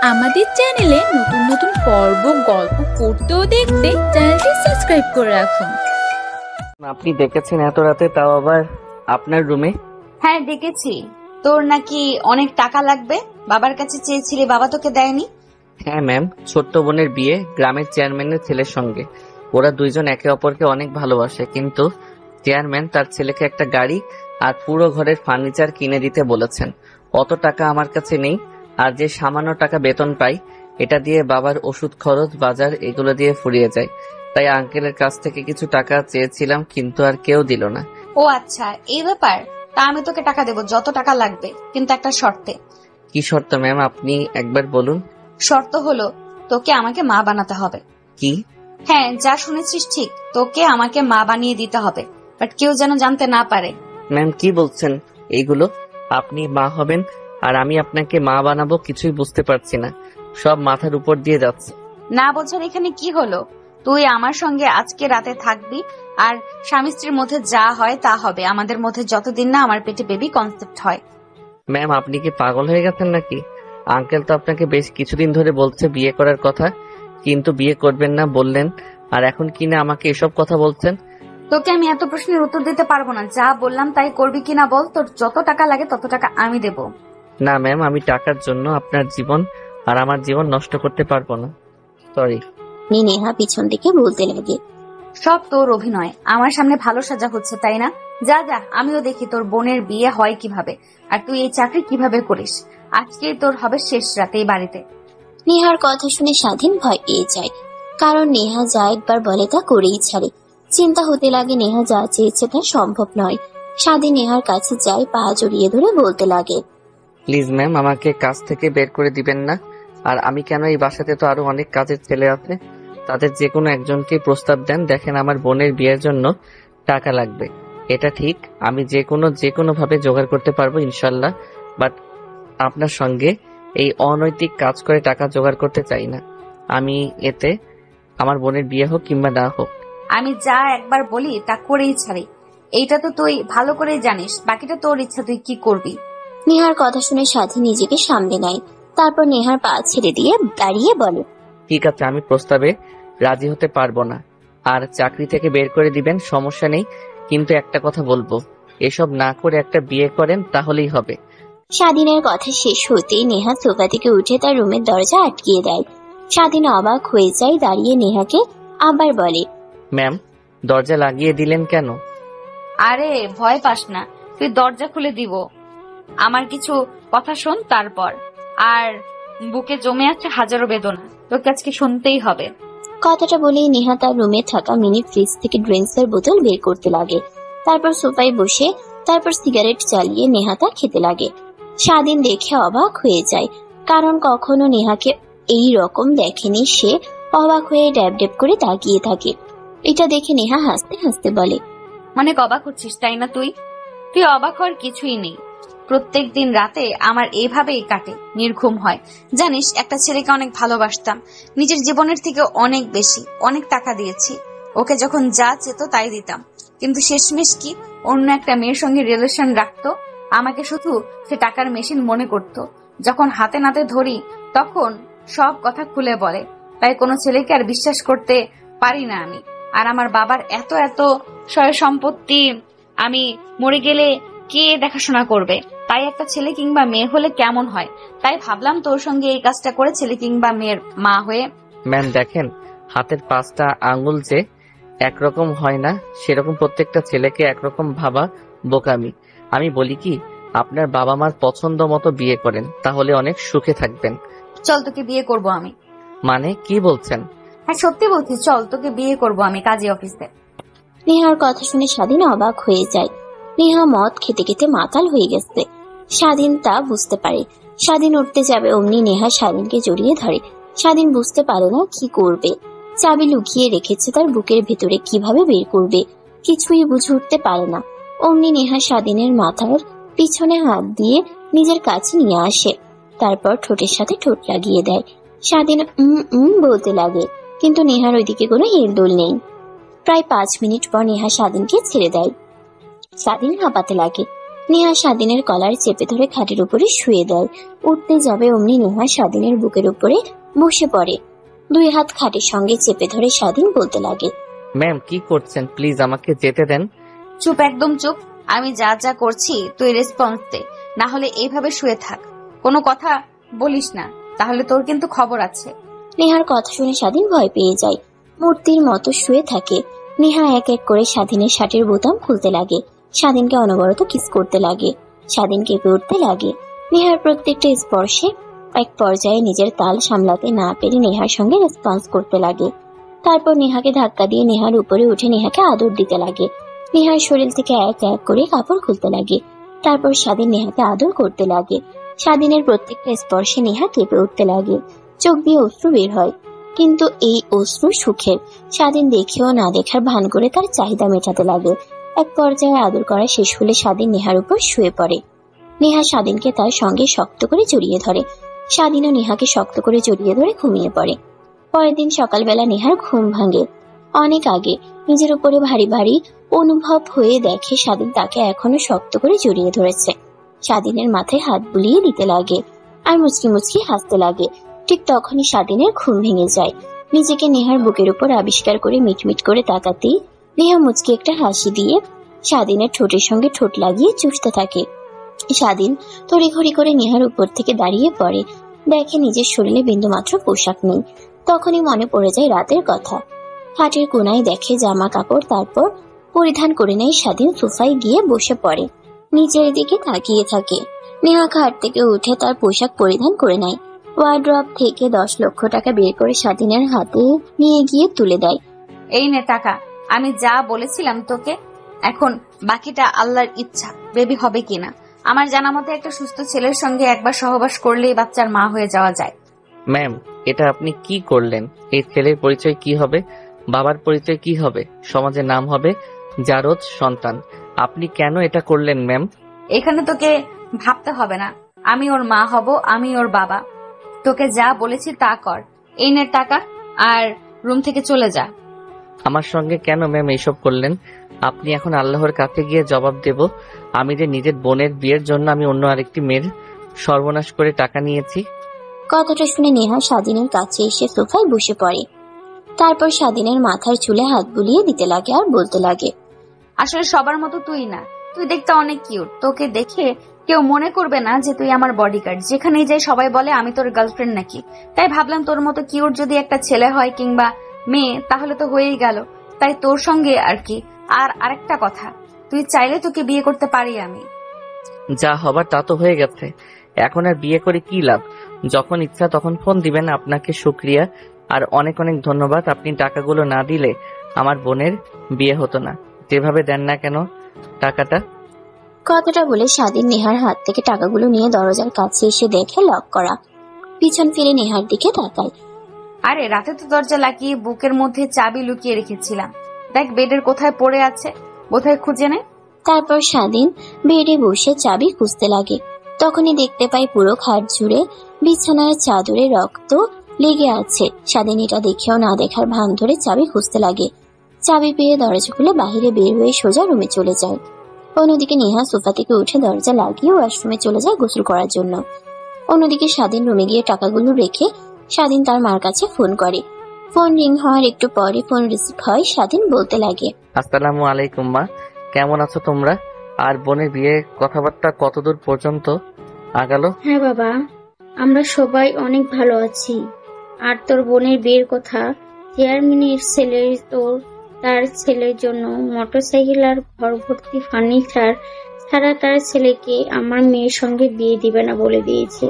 আমাদের চ্যানেলে নতুন নতুন পর্ব গল্প পড়তে ও দেখতে চ্যানেলটি সাবস্ক্রাইব করে রাখুন। আপনি দেখেছেন এত রাতে, তাও আবার আপনার রুমে? হ্যাঁ দেখেছি। তোর নাকি অনেক টাকা লাগবে, বাবার কাছে চেয়েছিলি, বাবা তোকে দেয়নি? হ্যাঁ ম্যাম, ছোট্ট বোনের বিয়ে গ্রামের চেয়ারম্যানের ছেলের সঙ্গে। ওরা দুইজন একে অপরকে অনেক ভালোবাসে, কিন্তু চেয়ারম্যান তার ছেলেকে একটা গাড়ি আর পুরো ঘরের ফার্নিচার কিনে দিতে বলেছেন। অত টাকা আমার কাছে নেই, আর যে সামান্য টাকা বেতন পাই এটা দিয়ে বাবার ওষুধ খরচ, বাজার এগুলো দিয়ে ফুরিয়ে যায়। তাই আঙ্কেলের কাছ থেকে কিছু টাকা চেয়েছিলাম, কিন্তু আর কেউ দিল না। ও আচ্ছা, এই ব্যাপার। তা আমি তোকে টাকা দেবো, যত টাকা লাগবে, কিন্তু একটা শর্তে। কি শর্ত ম্যাম, আপনি একবার বলুন। শর্ত হলো তোকে আমাকে মা বানাতে হবে। কি? হ্যাঁ, যা শুনেছিস ঠিক, তোকে আমাকে মা বানিয়ে দিতে হবে, বাট কেউ যেন জানতে না পারে। ম্যাম কি বলছেন এইগুলো? আপনি মা হবেন আর আমি আপনাকে মা বানাবো? কিছুই বুঝতে পারছি না, সব মাথার উপর দিয়ে যাচ্ছে। না বোঝার এখানে কি হলো? তুই আমার সঙ্গে আজকে রাতে থাকবি, আর স্বামী স্ত্রীর মধ্যে যা হয় তা হবে, আমাদের মধ্যে যতদিন না আমার পেটে বেবি কনসেপ্ট হয়। ম্যাম আপনি কি পাগল হয়ে গেছেন নাকি? আঙ্কেল তো আপনাকে বেশ কিছুদিন ধরে বলছে বিয়ে করার কথা, কিন্তু বিয়ে করবেন না বললেন, আর এখন কিনা আমাকে এসব কথা বলছেন। তোকে আমি এত প্রশ্নের উত্তর দিতে পারবো না, যা বললাম তাই করবি কিনা বল। তোর যত টাকা লাগে তত টাকা আমি দেব। না ম্যাম, আমি টাকার জন্য আপনার জীবন আর আমার জীবন নষ্ট করতে পারবো না, সরি। নেহা পিছন দিকে বলতে লাগে, সব তোর অভিনয়, আমার সামনে ভালো সাজা হচ্ছে তাই না? যা যা, আমিও দেখি তোর বোনের বিয়ে হয় কিভাবে, আর তুই এই চাকরি কিভাবে করিস। আজকে তোর হবে শেষ রাতে এই বাড়িতে। নেহার কথা শুনে স্বাধীন ভয় পেয়ে যায়, কারণ নেহা যা একবার বলে তা করেই ছাড়ে। চিন্তা হতে লাগে নেহা যা চেয়েছে তা সম্ভব নয়। স্বাধীন নেহার কাছে যায়, পা জড়িয়ে ধরে বলতে লাগে, প্লিজ ম্যাম, আমাকে কাজ থেকে বের করে দিবেন না। আর আমি কেন, এই বাসাতে তো আরো অনেক কাজের ছেলে আছে, তাদের যে কোনো একজনকে প্রস্তাব দেন। দেখেন, আমার বোনের বিয়ের জন্য টাকা লাগবে, এটা ঠিক, আমি যে কোনো ভাবে জোগাড় করতে পারবো ইনশাল্লাহ, বাট আপনার সঙ্গে এই অনৈতিক কাজ করে টাকা জোগাড় করতে চাই না। আমি এতে আমার বোনের বিয়ে হোক কিংবা না হোক, আমি যা একবার বলি তা করেই ছাড়ি, এইটা তো তুই ভালো করেই জানিস, বাকিটা তোর ইচ্ছা, তুই কি করবি। নেহার কথা শুনে স্বাধীন নিজেকে সামলে নেয়, তারপর নেহার পা ছেড়ে দিয়ে দাঁড়িয়ে বলে, ঠিক আছে, আমি প্রস্তাবে রাজি হতে পারবো না, আর চাকরি থেকে বের করে দিবেন সমস্যা নেই, কিন্তু একটা কথা বলবো, এসব না করে একটা বিয়ে করেন তাহলেই হবে। স্বাধীনের কথা শেষ হতেই নেহা সোফা থেকে উঠে তার রুমের দরজা আটকিয়ে দেয়। স্বাধীন অবাক হয়ে যায়, দাঁড়িয়ে নেহাকে আবার বলে, ম্যাম, দরজা লাগিয়ে দিলেন কেন? আরে ভয় পাস না, তুই দরজা খুলে দিব, আমার কিছু কথা শোন তারপর। আর বুকে জমে আছে হাজারো বেদনা, তোকে আজকে শুনতেই হবে। কথাটা বলেই নেহা তার রুমে থাকা মিনি ফ্রিজ থেকে ড্রিঙ্কসের বোতল বের করতে লাগে। তারপর সোফায় বসে তারপর সিগারেট চালিয়ে নেহা তা খেতে লাগে। স্বাধীন দেখে অবাক হয়ে যায়, কারণ কখনো নেহাকে এই রকম দেখেনি সে। অবাক হয়ে ড্যাব ড্যাব করে তাকিয়ে থাকে। এটা দেখে নেহা হাসতে হাসতে বলে, অনেক অবাক হচ্ছিস তাই না? তুই তুই অবাক হওয়ার কিছুই নেই। প্রত্যেক দিন রাতে আমার এইভাবেই কাটে, নির্ঘুম হয়। জানিস, একটা ছেলেকে অনেক ভালোবাসতাম, নিজের জীবনের থেকে অনেক বেশি, অনেক টাকা দিয়েছি ওকে, যখন যা চেত তাই দিতাম, কিন্তু শেষমেশ কি, অন্য একটা মেয়ের সঙ্গে রিলেশন রাখতো। আমাকে শুধু সে টাকার মেশিন মনে করত। যখন হাতে নাতে ধরি তখন সব কথা খুলে বলে, তাই কোনো ছেলেকে আর বিশ্বাস করতে পারি না আমি। আর আমার বাবার এত এত সয় সম্পত্তি, আমি মরে গেলে কে দেখাশোনা করবে? তাই একটা ছেলে কিংবা মেয়ে হলে কেমন হয়, তাই ভাবলাম তোর সঙ্গে এই কাজটা করে ছেলে কিংবা মেয়ের মা হয়ে। ম্যাম দেখেন, হাতের 5টা আঙ্গুল যে একরকম হয় না, সেরকম প্রত্যেকটা ছেলেকে একরকম ভাবা বোকামি। আমি বলি কি, আপনার বাবা মার পছন্দ মতো বিয়ে করেন, তাহলে অনেক সুখে থাকবেন। চল, তোকে বিয়ে করব আমি। মানে কি বলছেন? হ্যাঁ সত্যি বলছি, চল তোকে বিয়ে করব আমি কাজী অফিসে। নেহার কথা শুনে স্বাধীন অবাক হয়ে যায়। নেহা মদ খেতে খেতে মাতাল হয়ে গেছে, স্বাধীন তা বুঝতে পারে। স্বাধীন উঠতে যাবে, অমনি নেহা স্বাধীনকে জড়িয়ে ধরে। স্বাধীন বুঝতে পারে না কি করবে। চাবি লুকিয়ে রেখেছে তার বুকের ভেতরে, কিভাবে বের করবে কিছুই বুঝে উঠতে পারে না। অমনি নেহা স্বাধীনের মাথার পিছনে হাত দিয়ে নিজের কাছে নিয়ে আসে, তারপর ঠোঁটের সাথে ঠোঁট লাগিয়ে দেয়। স্বাধীন বলতে লাগে, কিন্তু নেহার ওইদিকে কোনো হেলদোল নেই। প্রায় 5 মিনিট পর নেহা স্বাধীনকে ছেড়ে দেয়। স্বাধীন হাঁপাতে লাগে। নেহা স্বাধীনের কলার চেপে ধরে খাটের উপরে শুয়ে দেয়। উঠতে যাবে অমনি নেহা স্বাধীনের বুকের উপরে বসে পড়ে। দুই হাত খাটের সঙ্গে চেপে ধরে স্বাধীন বলতে লাগে, ম্যাম কি করছেন, প্লিজ আমাকে যেতে দেন। চুপ, একদম চুপ। আমি যা যা করছি তুই রেসপন্স দে, না হলে এইভাবে শুয়ে থাক, কোনো কথা বলিস না, তাহলে তোর কিন্তু খবর আছে। নেহার কথা শুনে স্বাধীন ভয় পেয়ে যায়, মূর্তির মতো শুয়ে থাকে। নেহা এক এক করে স্বাধীনের শার্টের বোতাম খুলতে লাগে, স্বাধীনকে অনবরত কিস করতে লাগে। স্বাধীন কেঁপে উঠতে লাগে। নেহার প্রত্যেকটা স্পর্শে এক পর্যায়ে নিজের তাল সামলাতে না পেরে নেহার সঙ্গে রেসপন্স করতে লাগে। তারপর নেহাকে ধাক্কা দিয়ে নেহার উপরে উঠে নেহাকে আদর দিতে লাগে। নেহার শরীর থেকে এক এক করে কাপড় খুলতে লাগে। তারপর স্বাধীন নেহাকে আদর করতে লাগে। স্বাধীনের প্রত্যেকটা স্পর্শে নেহা কেঁপে উঠতে লাগে, চোখ দিয়ে অশ্রু বের হয়, কিন্তু এই অশ্রু সুখের। স্বাধীন দেখেও না দেখার ভান করে তার চাহিদা মেটাতে লাগে। এক পর্যায়ে আদর করা শেষ হলে স্বাধীন নেহার উপর শুয়ে পড়ে। নেহা স্বাধীনকে তার সঙ্গে শক্ত করে জড়িয়ে ধরে। স্বাধীনও নেহাকে শক্ত করে জড়িয়ে ধরে ঘুমিয়ে পড়ে। পরের দিন সকালবেলা নেহার ঘুম ভাঙে। অনেক আগে নিজের উপরে ভারী ভারী অনুভব হয়ে দেখে স্বাধীন তাকে এখনো শক্ত করে জড়িয়ে ধরেছে। স্বাধীনের মাথায় হাত বুলিয়ে দিতে লাগে আর মুচকি মুচকি হাসতে লাগে। ঠিক তখনই স্বাধীনের ঘুম ভেঙে যায়। নিজেকে নেহার বুকের উপর আবিষ্কার করে মিটমিট করে তাকাতেই নেহা মুচকি একটা হাসি দিয়ে স্বাধীনের ঠোঁটের সঙ্গে ঠোঁট লাগিয়ে চুষতে থাকে। স্বাধীন তড়িঘড়ি করে নেহার উপর থেকে দাঁড়িয়ে পড়ে, দেখে নিজের শরীরে বিন্দুমাত্র পোশাক নেই। তখনই মনে পড়ে যায় রাতের কথা। খাটের কোনায় দেখে জামা কাপড়, তারপর পরিধান করে নেয়। স্বাধীন সোফায় গিয়ে বসে পড়ে, নিচের দিকে তাকিয়ে থাকে। নেহা খাট থেকে উঠে তার পোশাক পরিধান করে নেয়। ওয়ার্ড্রপ থেকে 10 লক্ষ টাকা বের করে স্বাধীনের হাতে নিয়ে গিয়ে তুলে দেয়। এই নে টাকা, আমি যা বলেছিলাম তোকে, এখন বাকিটা আল্লাহর ইচ্ছা, বেবি হবে কিনা। আমার জানা মতে একটা সুস্থ ছেলের সঙ্গে একবার সহবাস করলেই বাচ্চার মা হয়ে যাওয়া যায়। ম্যাম এটা আপনি কি করলেন? এই ছেলের পরিচয় কি হবে, বাবার পরিচয় কি হবে, সমাজের নাম হবে জারদ সন্তান। আপনি কেন এটা করলেন ম্যাম? এখানে তোকে ভাবতে হবে না, আমি ওর মা হব, আমি ওর বাবা। তোকে যা বলেছি তা কর। এই নে টাকা, আর রুম থেকে চলে যা। আমার সঙ্গে কেন ম্যাম এইসব করলেন? আপনি এখন আল্লাহর কাছে গিয়ে জবাব দেব আমি যে নিজের বোনের বিয়ের জন্য আমি অন্য আরেকটি মেয়ের সর্বনাশ করে টাকা নিয়েছি। কথাটা শুনে নেহা স্বাধীনের কাছে এসে সোফায় বসে পড়ে। তারপর স্বাধীনের মাথার চুলে হাত বুলিয়ে দিতে লাগে আর বলতে লাগে, আসলে সবার মতো তুই না, তুই দেখতে অনেক কিউট। তোকে দেখে কেউ মনে করবে না যে তুই আমার বডিগার্ড। যেখানেই যাই সবাই বলে আমি তোর গার্লফ্রেন্ড নাকি। তাই ভাবলাম তোর মতো কিউট যদি একটা ছেলে হয় কিংবা মেয়ে তাহলে তো হয়েই গেল, তাই তোর সঙ্গে আর কি। আর আরেকটা কথা, তুই চাইলে তোকে বিয়ে করতে পারি আমি। যা হবার তা তো হয়ে গেছে, এখন আর বিয়ে করে কি লাভ? যখন ইচ্ছা তখন ফোন দিবেন। আপনাকে শুক্রিয়া আর অনেক অনেক ধন্যবাদ। আপনি টাকাগুলো না দিলে আমার বোনের বিয়ে হতো না। যেভাবে দেন না কেন টাকাটা। কথাটা বলে স্বাধীন নেহার হাত থেকে টাকাগুলো নিয়ে দরজার কাছে এসে দেখে লক করা। পিছন ফিরে নেহার দিকে তাকায়। আরে রাতে তো দরজা লাগিয়ে বুকের মধ্যে চাবি লুকিয়ে রেখেছিলাম, দেখ বেডের কোথায় পড়ে আছে, বোধহয় খুঁজে নে। তারপর স্বাধীন বেডে বসে চাবি খুঁজতে লাগে। তখনই দেখতে পায় পুরো খাট জুড়ে বিছানার চাদরে রক্ত লেগে আছে। স্বাধীন এটা দেখেও না দেখার ভান ধরে চাবি খুঁজতে লাগে। চাবি পেয়ে দরজা খুলে বাহিরে বের হয়ে সোজা রুমে চলে যায়। অন্যদিকে নেহা সোফা থেকে উঠে দরজা লাগিয়ে ওয়াশরুমে চলে যায় গোসল করার জন্য। অন্যদিকে স্বাধীন রুমে গিয়ে টাকাগুলো রেখে স্বাধীন তার মার কাছে ফোন করে। ফোন রিং হওয়ার একটু পরে ফোন রিসিভ হয়। স্বাধীন বলতে লাগে, আসসালামু আলাইকুম মা, কেমন আছো তোমরা? আর বোনের বিয়ে কথাবার্তা কতদূর পর্যন্ত আগালো? হ্যাঁ বাবা, আমরা সবাই অনেক ভালো আছি। আর তোর বোনের বিয়ের কথা, চেয়ারম্যানের ছেলে তোর তার ছেলের জন্য মোটরসাইকেল আর ঘর ভর্তি ফার্নিচার ছাড়া তার ছেলেকে আমার মেয়ের সঙ্গে বিয়ে দিবে না বলে দিয়েছে।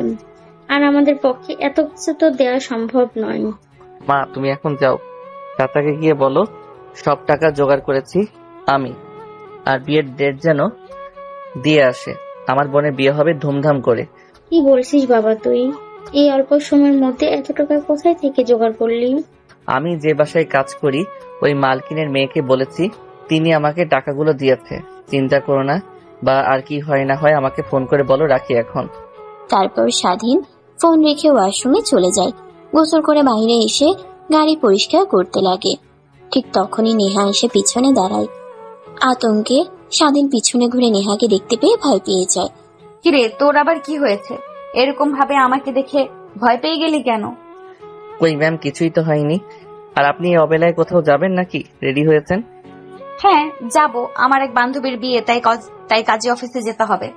আর আমাদের পক্ষে এত কিছু তো দেওয়া সম্ভব নয়। মা তুমি এখন যাও, চাচাকে গিয়ে বলো সব টাকা জোগাড় করেছি আমি, আর বিয়ের ডেট যেন দিয়ে আসে। আমার বোনের বিয়ে হবে ধুমধাম করে। কি বলছিস বাবা তুই? এই অল্প সময়ের মধ্যে এত টাকা কোথায় থেকে জোগাড় করলি? আমি যে বাসায় কাজ করি ওই মালকিনের মেয়েকে বলেছি, তিনি আমাকে টাকাগুলো দিয়েছে। চিন্তা করো না, বা আর কি হয় না হয় আমাকে ফোন করে বলো। রাখি এখন। তারপর স্বাধীন ফোন রেখে ওয়াশরুমে চলে যায়। গোসল করে বাইরে এসে গাড়ি পরিষ্কার করতে লাগে। ঠিক তখনই নেহা এসে পিছনে দাঁড়ায়। আতঙ্কে স্বাধীন পিছনে ঘুরে নেহাকে দেখতে পেয়ে ভয় পেয়ে যায়। কিরে, তোর আবার কি হয়েছে? এরকম ভাবে আমাকে দেখে ভয় পেয়ে গেলি কেন? কই ম্যাম, কিছুই তো হয়নি। আর আপনি এই অবেলায় কোথাও যাবেন নাকি? রেডি হয়েছেন? হ্যাঁ যাব, আমার এক বান্ধবীর বিয়ে, তাই কাজী অফিসে যেতে হবে।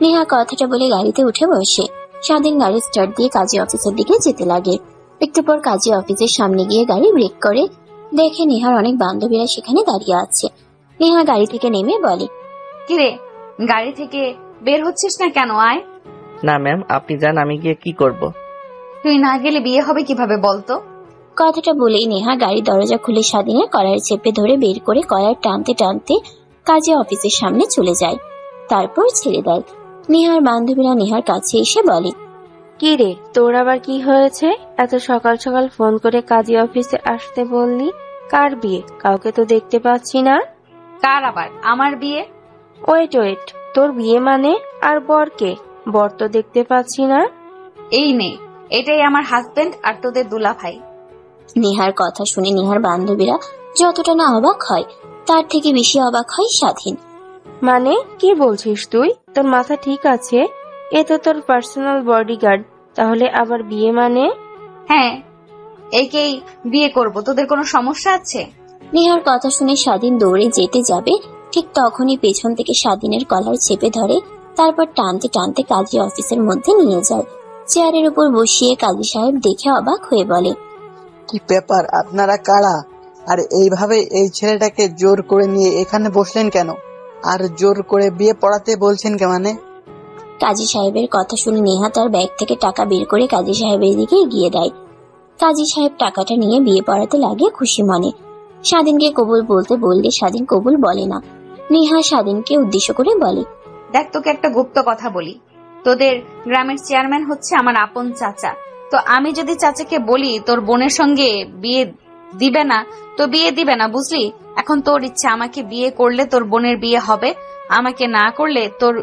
নেহা কথাটা বলে গাড়িতে উঠে বসে। স্বাধীন গাড়ি স্টার্ট দিয়ে কাজী অফিসের দিকে যেতে লাগে। একটু পর কাজী অফিসের সামনে গিয়ে গাড়ি ব্রেক করে, দেখে নেহার অনেক বান্ধবীরা সেখানে দাঁড়িয়ে আছে। নেহা গাড়ি থেকে নেমে বলে, কিরে, গাড়ি থেকে বের হচ্ছিস না কেন? আয়। না ম্যাম, আপনি যান, আমি গিয়ে কি করব? তুই না গেলে বিয়ে হবে কিভাবে বলতো? কথাটা বলেই নেহা গাড়ির দরজা খুলে স্বাধীনের কলার চেপে ধরে বের করে কলার টানতে টানতে কাজী অফিসের সামনে চলে যায়। তারপর ছেড়ে দেয়। নেহার বান্ধবীরা নেহার কাছে এসে বলে, কি রে, তোর আবার কি হয়েছে? এত সকাল সকাল ফোন করে কাজী অফিসে আসতে বললি? কার বিয়ে? কাউকে তো দেখতে পাচ্ছি না। কার আবার? আমার বিয়ে? ওয়েট ওয়েট, তোর বিয়ে মানে? আর বর কে? বর তো দেখতে পাচ্ছি না। এই নে, এটাই আমার হাজবেন্ড আর তোদের দুলা ভাই। নেহার কথা শুনে নেহার বান্ধবীরা যতটা না অবাক হয়, তার থেকে বেশি অবাক হয় স্বাধীন। মানে কি বলছিস তুই? তোর মাথা ঠিক আছে? এ তো তোর পার্সোনাল বডিগার্ড, তাহলে আবার বিয়ে মানে? হ্যাঁ, একেই বিয়ে করব। তোদের কোনো সমস্যা আছে? নেহার কথা শুনে স্বাধীন দৌড়ে যেতে যাবে, ঠিক তখনই পেছন থেকে স্বাধীনের কলার চেপে ধরে, তারপর টানতে টানতে কাজী অফিসের মধ্যে নিয়ে যায়। চেয়ারের উপর বসিয়ে কাজী সাহেব দেখে অবাক হয়ে বলে, কি ব্যাপার, আপনারা কারা? আর এইভাবে এই ছেলেটাকে জোর করে নিয়ে এখানে বসলেন কেন? আর জোর করে বিয়ে পড়াতে বলছেন কে মানে? কাজী সাহেবের কথা শুনে নেহা তার ব্যাগ থেকে টাকা বের করে কাজী সাহেবের দিকে এগিয়ে দেয়। কাজী সাহেব টাকাটা নিয়ে বিয়ে পড়াতে লাগে খুশি মনে। স্বাধীনকে কবুল বলতে বললে স্বাধীন কবুল বলে না। নেহা স্বাধীনকে উদ্দেশ্য করে বলে, দেখ, তোকে একটা গুপ্ত কথা বলি। তোদের গ্রামের চেয়ারম্যান হচ্ছে আমার আপন চাচা। তো আমি যদি চাচাকে বলি তোর বোনের সঙ্গে বিয়ে দিবে না, তো বিয়ে দিবে না, বুঝলি? এখন তোর ইচ্ছা, আমাকে বিয়ে করলে তোর বোনের বিয়ে হবে, আমাকে না করলে তোর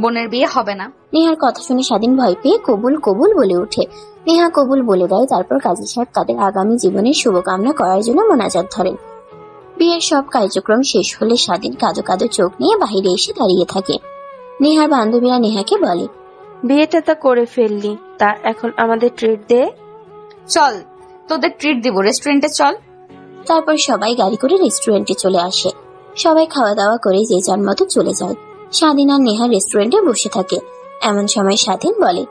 বোনের বিয়ে হবে না। নেহার কথা শুনে স্বাধীন ভয় পেয়ে কবুল কবুল বলে ওঠে। নেহা কবুল বলে দেয়। তারপর কাজী সাহেব তাদের আগামী জীবনের শুভকামনা করার জন্য মোনাজাত ধরেন। বিয়ের সব কার্যক্রম শেষ হলে স্বাধীন কাঁদো কাঁদো চোখ নিয়ে বাহিরে এসে দাঁড়িয়ে থাকে। নেহার বান্ধবীরা নেহাকে বলে, বিয়েটা তো করে ফেললি, তা এখন আমাদের ট্রিট দে। চল, তোদের ট্রিট দিব, রেস্টুরেন্টে চল। তারপর সবাই গাড়ি করে রেস্টুরেন্টে চলে আসে। সবাই খাওয়া দাওয়া করে যে যার মতো চলে যায়। স্বাধীন আর নেহা রেস্টুরেন্টে বসে থাকে। এমন সময় স্বাধীন বলে,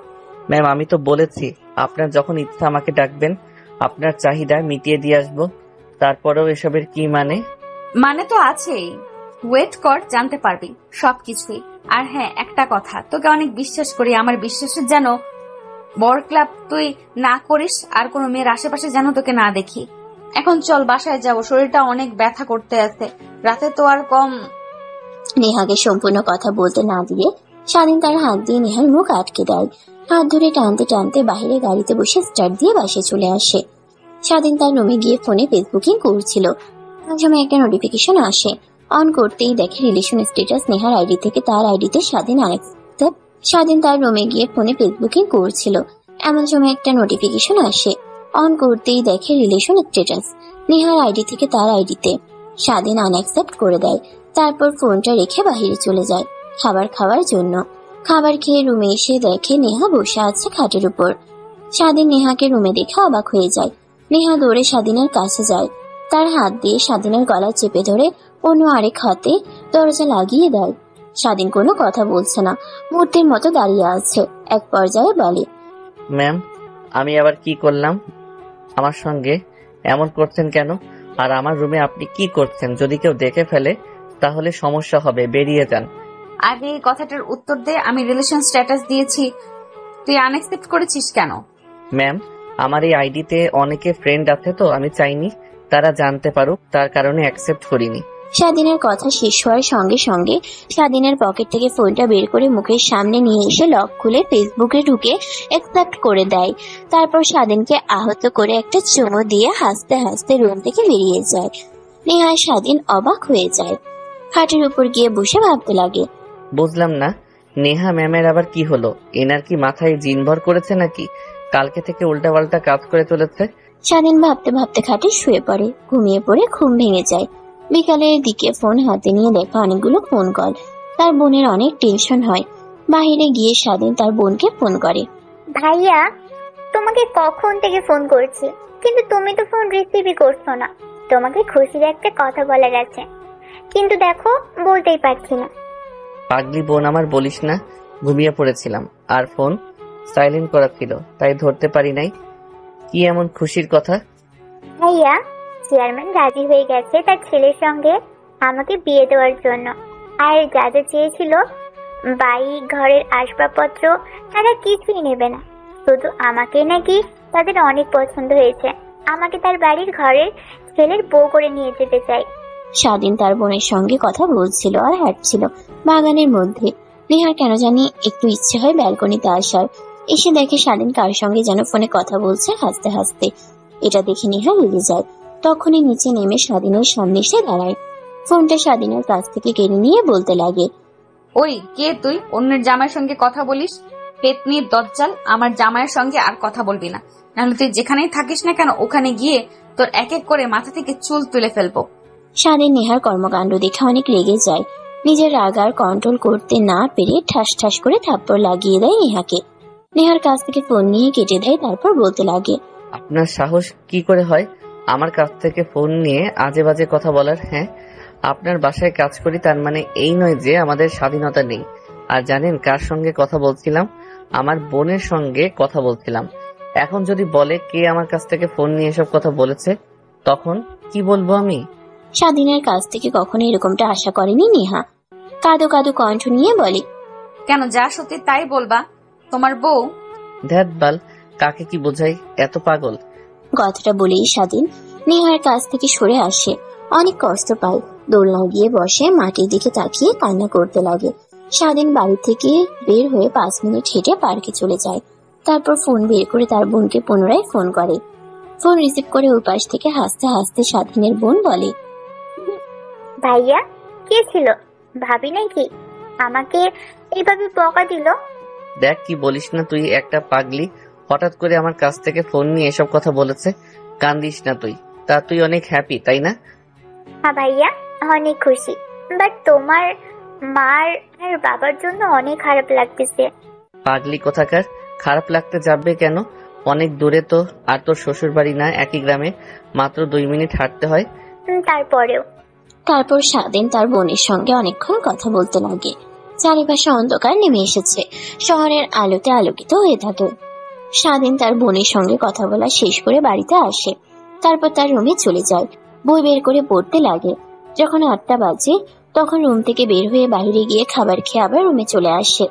ম্যাম, আমি তো বলেছি আপনার যখন ইচ্ছা আমাকে ডাকবেন, আপনার চাহিদা মিটিয়ে দিয়ে আসবো। তারপরেও এসবের কি মানে? মানে তো আছেই, ওয়েট কর, জানতে পারবি সবকিছুই। আর হ্যাঁ, একটা কথা, তোকে অনেক বিশ্বাস করি, আমার বিশ্বাসের যেন বর ক্লাব তুই না করিস, আর কোনো মেয়ের আশেপাশে যেন তোকে না দেখি। এখন চল, বাসায় যাবো, শরীরটা অনেক ব্যথা করতে আছে, রাতে তো আর কম। নেহাকে সম্পূর্ণ কথা বলতে না দিয়ে স্বাধীন তার হাত দিয়ে নেহার মুখ আটকে দেয়। হাত ধরে টানতে টানতে বাইরে গাড়িতে বসে স্টার্ট দিয়ে বাসে চলে আসে। স্বাধীন তার রুমে গিয়ে ফোনে ফেসবুকিং করছিল। এমন সময় একটা নোটিফিকেশন আসে। অন করতেই দেখে রিলেশন স্ট্যাটাস নেহার আইডি থেকে তার আইডিতে স্বাধীন আনএক্সেপ্টেড। স্বাধীন তার রুমে গিয়ে ফোনে ফেসবুকিং করছিল। এমন সময় একটা নোটিফিকেশন আসে। অন করতেই দেখে রিলেশন স্ট্যাটাস নেহার আইডি থেকে তার আইডিতে। স্বাধীন আনএক্সেপ্ট করে দেয়। তারপর ফোনটা রেখে বাইরে চলে যায় খাবার খাওয়ার জন্য। খাবার খেয়ে রুমে এসে দেখে নেহা বসে আছে খাটের উপর। স্বাধীন নেহাকে রুমে দেখে অবাক হয়ে যায়। নেহা দৌড়ে স্বাধীনের কাছে যায়। তার হাত দিয়ে স্বাধীনের গলা চেপে ধরে অন্য আরেক হাতে দরজা লাগিয়ে দেয়। স্বাধীন কোনো কথা বলছে না, মূর্তির মতো দাঁড়িয়ে আছে। এক পর্যায়ে বলে, ম্যাম, আমি আবার কি করলাম? আমার সঙ্গে এমন করছেন কেন? আর আমার রুমে আপনি কি করছেন? যদি কেউ দেখে ফেলে তাহলে সমস্যা হবে, বেরিয়ে যান। আগে এই কথাটার উত্তর দে, আমি রিলেশন স্ট্যাটাস দিয়েছি, তুই আনএক্সেপ্ট করেছিস কেন? ম্যাম, আমার এই আইডিতে অনেকে ফ্রেন্ড আছে, তো আমি চাইনি তারা জানতে পারুক, তার কারণে অ্যাকসেপ্ট করিনি। স্বাধীনের কথা শেষ হওয়ার সঙ্গে সঙ্গে স্বাধীনের পকেট থেকে ফোনটা বের করে মুখের সামনে নিয়ে এসে লক খুলে ফেসবুকে ঢুকে অ্যাকসেপ্ট করে দেয়। তারপর স্বাধীনকে আহত করে একটা চুমু দিয়ে হাসতে হাসতে রুম থেকে বেরিয়ে যায়। নেহা স্বাধীন অবাক হয়ে যায়। খাটের উপর গিয়ে বসে ভাবতে লাগে, বুঝলাম না, নেহা ম্যামের আবার কি হলো? এনার কি মাথায় জিন ভর করেছে নাকি? কালকে থেকে উল্টাপাল্টা কাজ করে চলেছে। স্বাধীন ভাবতে ভাবতে খাটে শুয়ে পড়ে। ঘুমিয়ে পড়ে ঘুম ভেঙে যায়। বিকালের দিকে ফোন হাতে নিয়ে দেখা অনেকগুলো ফোন কল। তার বোনের অনেক টেনশন হয়। বাহিরে গিয়ে স্বাধীন তার বোনকে ফোন করে। ভাইয়া, তোমাকে কখন থেকে ফোন করছি, কিন্তু তুমি তো ফোন রিসিভই করছো না। তোমাকে খুশির একটা কথা বলা গেছে, কিন্তু দেখো বলতেই পারছি না। পাগলি বোন আমার, বলিস না, ঘুমিয়ে পড়েছিলাম আর ফোন সাইলেন্ট করা ছিল, তাই ধরতে পারি নাই। কি এমন খুশির কথা? ভাইয়া, চেয়ারম্যান রাজি হয়ে গেছে তার ছেলের সঙ্গে আমাকে বিয়ে দেওয়ার জন্য। আর যা যা চেয়েছিল, বাড়ি ঘরের আসবাবপত্র, তারা কিছুই নেবে না, শুধু আমাকে নাকি তাদের অনেক পছন্দ হয়েছে। আমাকে তার বাড়ির ঘরের ছেলের বউ করে নিয়ে যেতে চাই। স্বাধীন তার বোনের সঙ্গে কথা বলছিল আর হাঁটছিল বাগানের মধ্যে। নেহার কেন জানি একটু ইচ্ছে হয় ব্যালকনিতে আসার। এসে দেখে স্বাধীন কার সঙ্গে যেন ফোনে কথা বলছে হাসতে হাসতে। এটা দেখে নেহা রেগে যায়। তখনই নিচে নেমে স্বাধীনের সামনে এসে দাঁড়ায়। ফোনটা স্বাধীনের কাছ থেকে কেড়ে নিয়ে বলতে লাগে, ওই কে তুই? অন্যের জামাইয়ের সঙ্গে কথা বলিস? পেতনির দজ্জাল, আমার জামাইয়ের সঙ্গে আর কথা বলবি না, নাহলে তুই যেখানেই থাকিস না কেন ওখানে গিয়ে তোর এক এক করে মাথা থেকে চুল তুলে ফেলবো। স্বাধীন নেহার কর্মকাণ্ড দেখে অনেক রেগে যায়। নিজের রাগ আর কন্ট্রোল করতে না পেরে ঠাস ঠাস করে থাপ্পড় লাগিয়ে দেয় নেহাকে। নেহার কাছ থেকে ফোন নিয়ে কেটে দেয়, তারপর বলতে লাগে, আপনার সাহস কি করে হয় আমার কাছ থেকে ফোন নিয়ে আজে বাজে কথা বলার? হ্যাঁ, আপনার বাসায় কাজ করি, তার মানে এই নয় যে আমাদের স্বাধীনতা নেই। আর জানেন কার সঙ্গে কথা বলছিলাম? আমার বোনের সঙ্গে কথা বলছিলাম। এখন যদি বলে কে আমার কাছ থেকে ফোন নিয়ে এসব কথা বলেছে, তখন কি বলবো আমি? স্বাধীনের কাছ থেকে কখনো এরকমটা আশা করেনি নেহা। কাঁদো কাঁদো কণ্ঠ নিয়ে বলে, কেন, যা সত্যি তাই বলবা। তোমার বউ। ধ্যাত বাল, কাকে কি বোঝাই, এত পাগল। কথাটা বলেই স্বাধীন নেহার কাছ থেকে সরে আসে। অনেক কষ্ট পায়। দোলনায় গিয়ে বসে মাটির দিকে তাকিয়ে কান্না করতে লাগে। স্বাধীন বাড়ি থেকে বের হয়ে 5 মিনিট হেঁটে পার্কে চলে যায়। তারপর ফোন বের করে তার বোনকে পুনরায় ফোন করে। ফোন রিসিভ করে ওই পাশ থেকে হাসতে হাসতে স্বাধীনের বোন বলে, ভাইয়া, কে ছিল? ভাবি নাকি আমাকে এইভাবে বকা দিল? দেখ কি বলিস না তুই, একটা পাগলি হঠাৎ করে আমার কাছ থেকে ফোন নিয়ে এসব কথা বলেছে। কান্দিস না তুই, তা তুই অনেক হ্যাপি তাই না? হ্যাঁ ভাইয়া, অনেক খুশি, বাট তোমার মার আর বাবার জন্য অনেক খারাপ লাগতেছে। পাগলি কোথাকার, খারাপ লাগতে যাবে কেন? অনেক দূরে তো, আর তোর শ্বশুর বাড়ি না একই গ্রামে, মাত্র 2 মিনিট হাঁটতে হয়। তারপরেও। তারপর স্বাধীন তার বোনের সঙ্গে অনেকক্ষণ কথা বলতে লাগে। চারিপাশে অন্ধকার নেমে এসেছে, শহরের আলোতে আলোকিত হয়ে থাকে। স্বাধীন তার বোনের সঙ্গে কথা বলা শেষ করে বাড়িতে আসে। তারপর তার রুমে চলে যায়। বই বের করে পড়তে লাগে। যখন 8টা বাজে, তখন রুম থেকে বের হয়ে বাইরে গিয়ে খাবার খেয়ে আবার রুমে চলে আসে।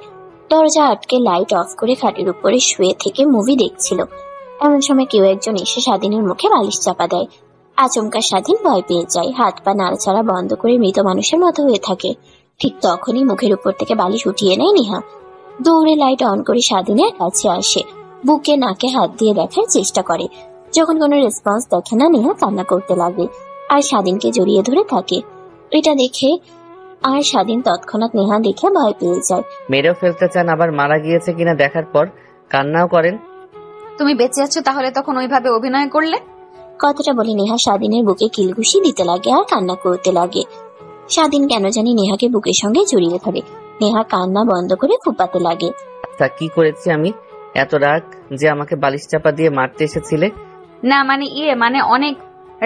দরজা আটকে লাইট অফ করে খাটের উপরে শুয়ে থেকে মুভি দেখছিল। এমন সময় কেউ একজন এসে স্বাধীনের মুখে বালিশ চাপা দেয়। আচমকা স্বাধীন ভয় পেয়ে যায়। হাত পা নাড়াচাড়া বন্ধ করে মৃত মানুষের মতো হয়ে থাকে। ঠিক তখনই মুখের উপর থেকে বালিশ উঠিয়ে নেয় নেহা। দৌড়ে লাইট অন করে স্বাধীনের কাছে আসে। বুকে নাকে হাত দিয়ে দেখার চেষ্টা করে। যখন কোনো রেসপন্স দেখে না, নেহা কান্না করতে লাগে আর স্বাধীনকে জড়িয়ে ধরে থাকে। এটা দেখে আর স্বাধীন তৎক্ষণাৎ নেহা দেখে ভয় পেয়ে যায়। মেরেও ফেলতে চান, আবার মারা গিয়েছে কিনা দেখার পর কান্নাও করেন। তুমি বেঁচে আছো তাহলে তখন ওইভাবে অভিনয় করলে? কথাটা বলে নেহা স্বাধীনের বুকে কিলঘুষি দিতে লাগে আর কান্না করতে লাগে। স্বাধীন কেন জানি নেহাকে বুকের সঙ্গে জড়িয়ে ধরে। নেহা কান্না বন্ধ করে ফুপাতে লাগে। আচ্ছা, কি করেছি আমি? এত রাগ যে আমাকে বালিশ চাপা দিয়ে মারতে এসেছিলে? না মানে অনেক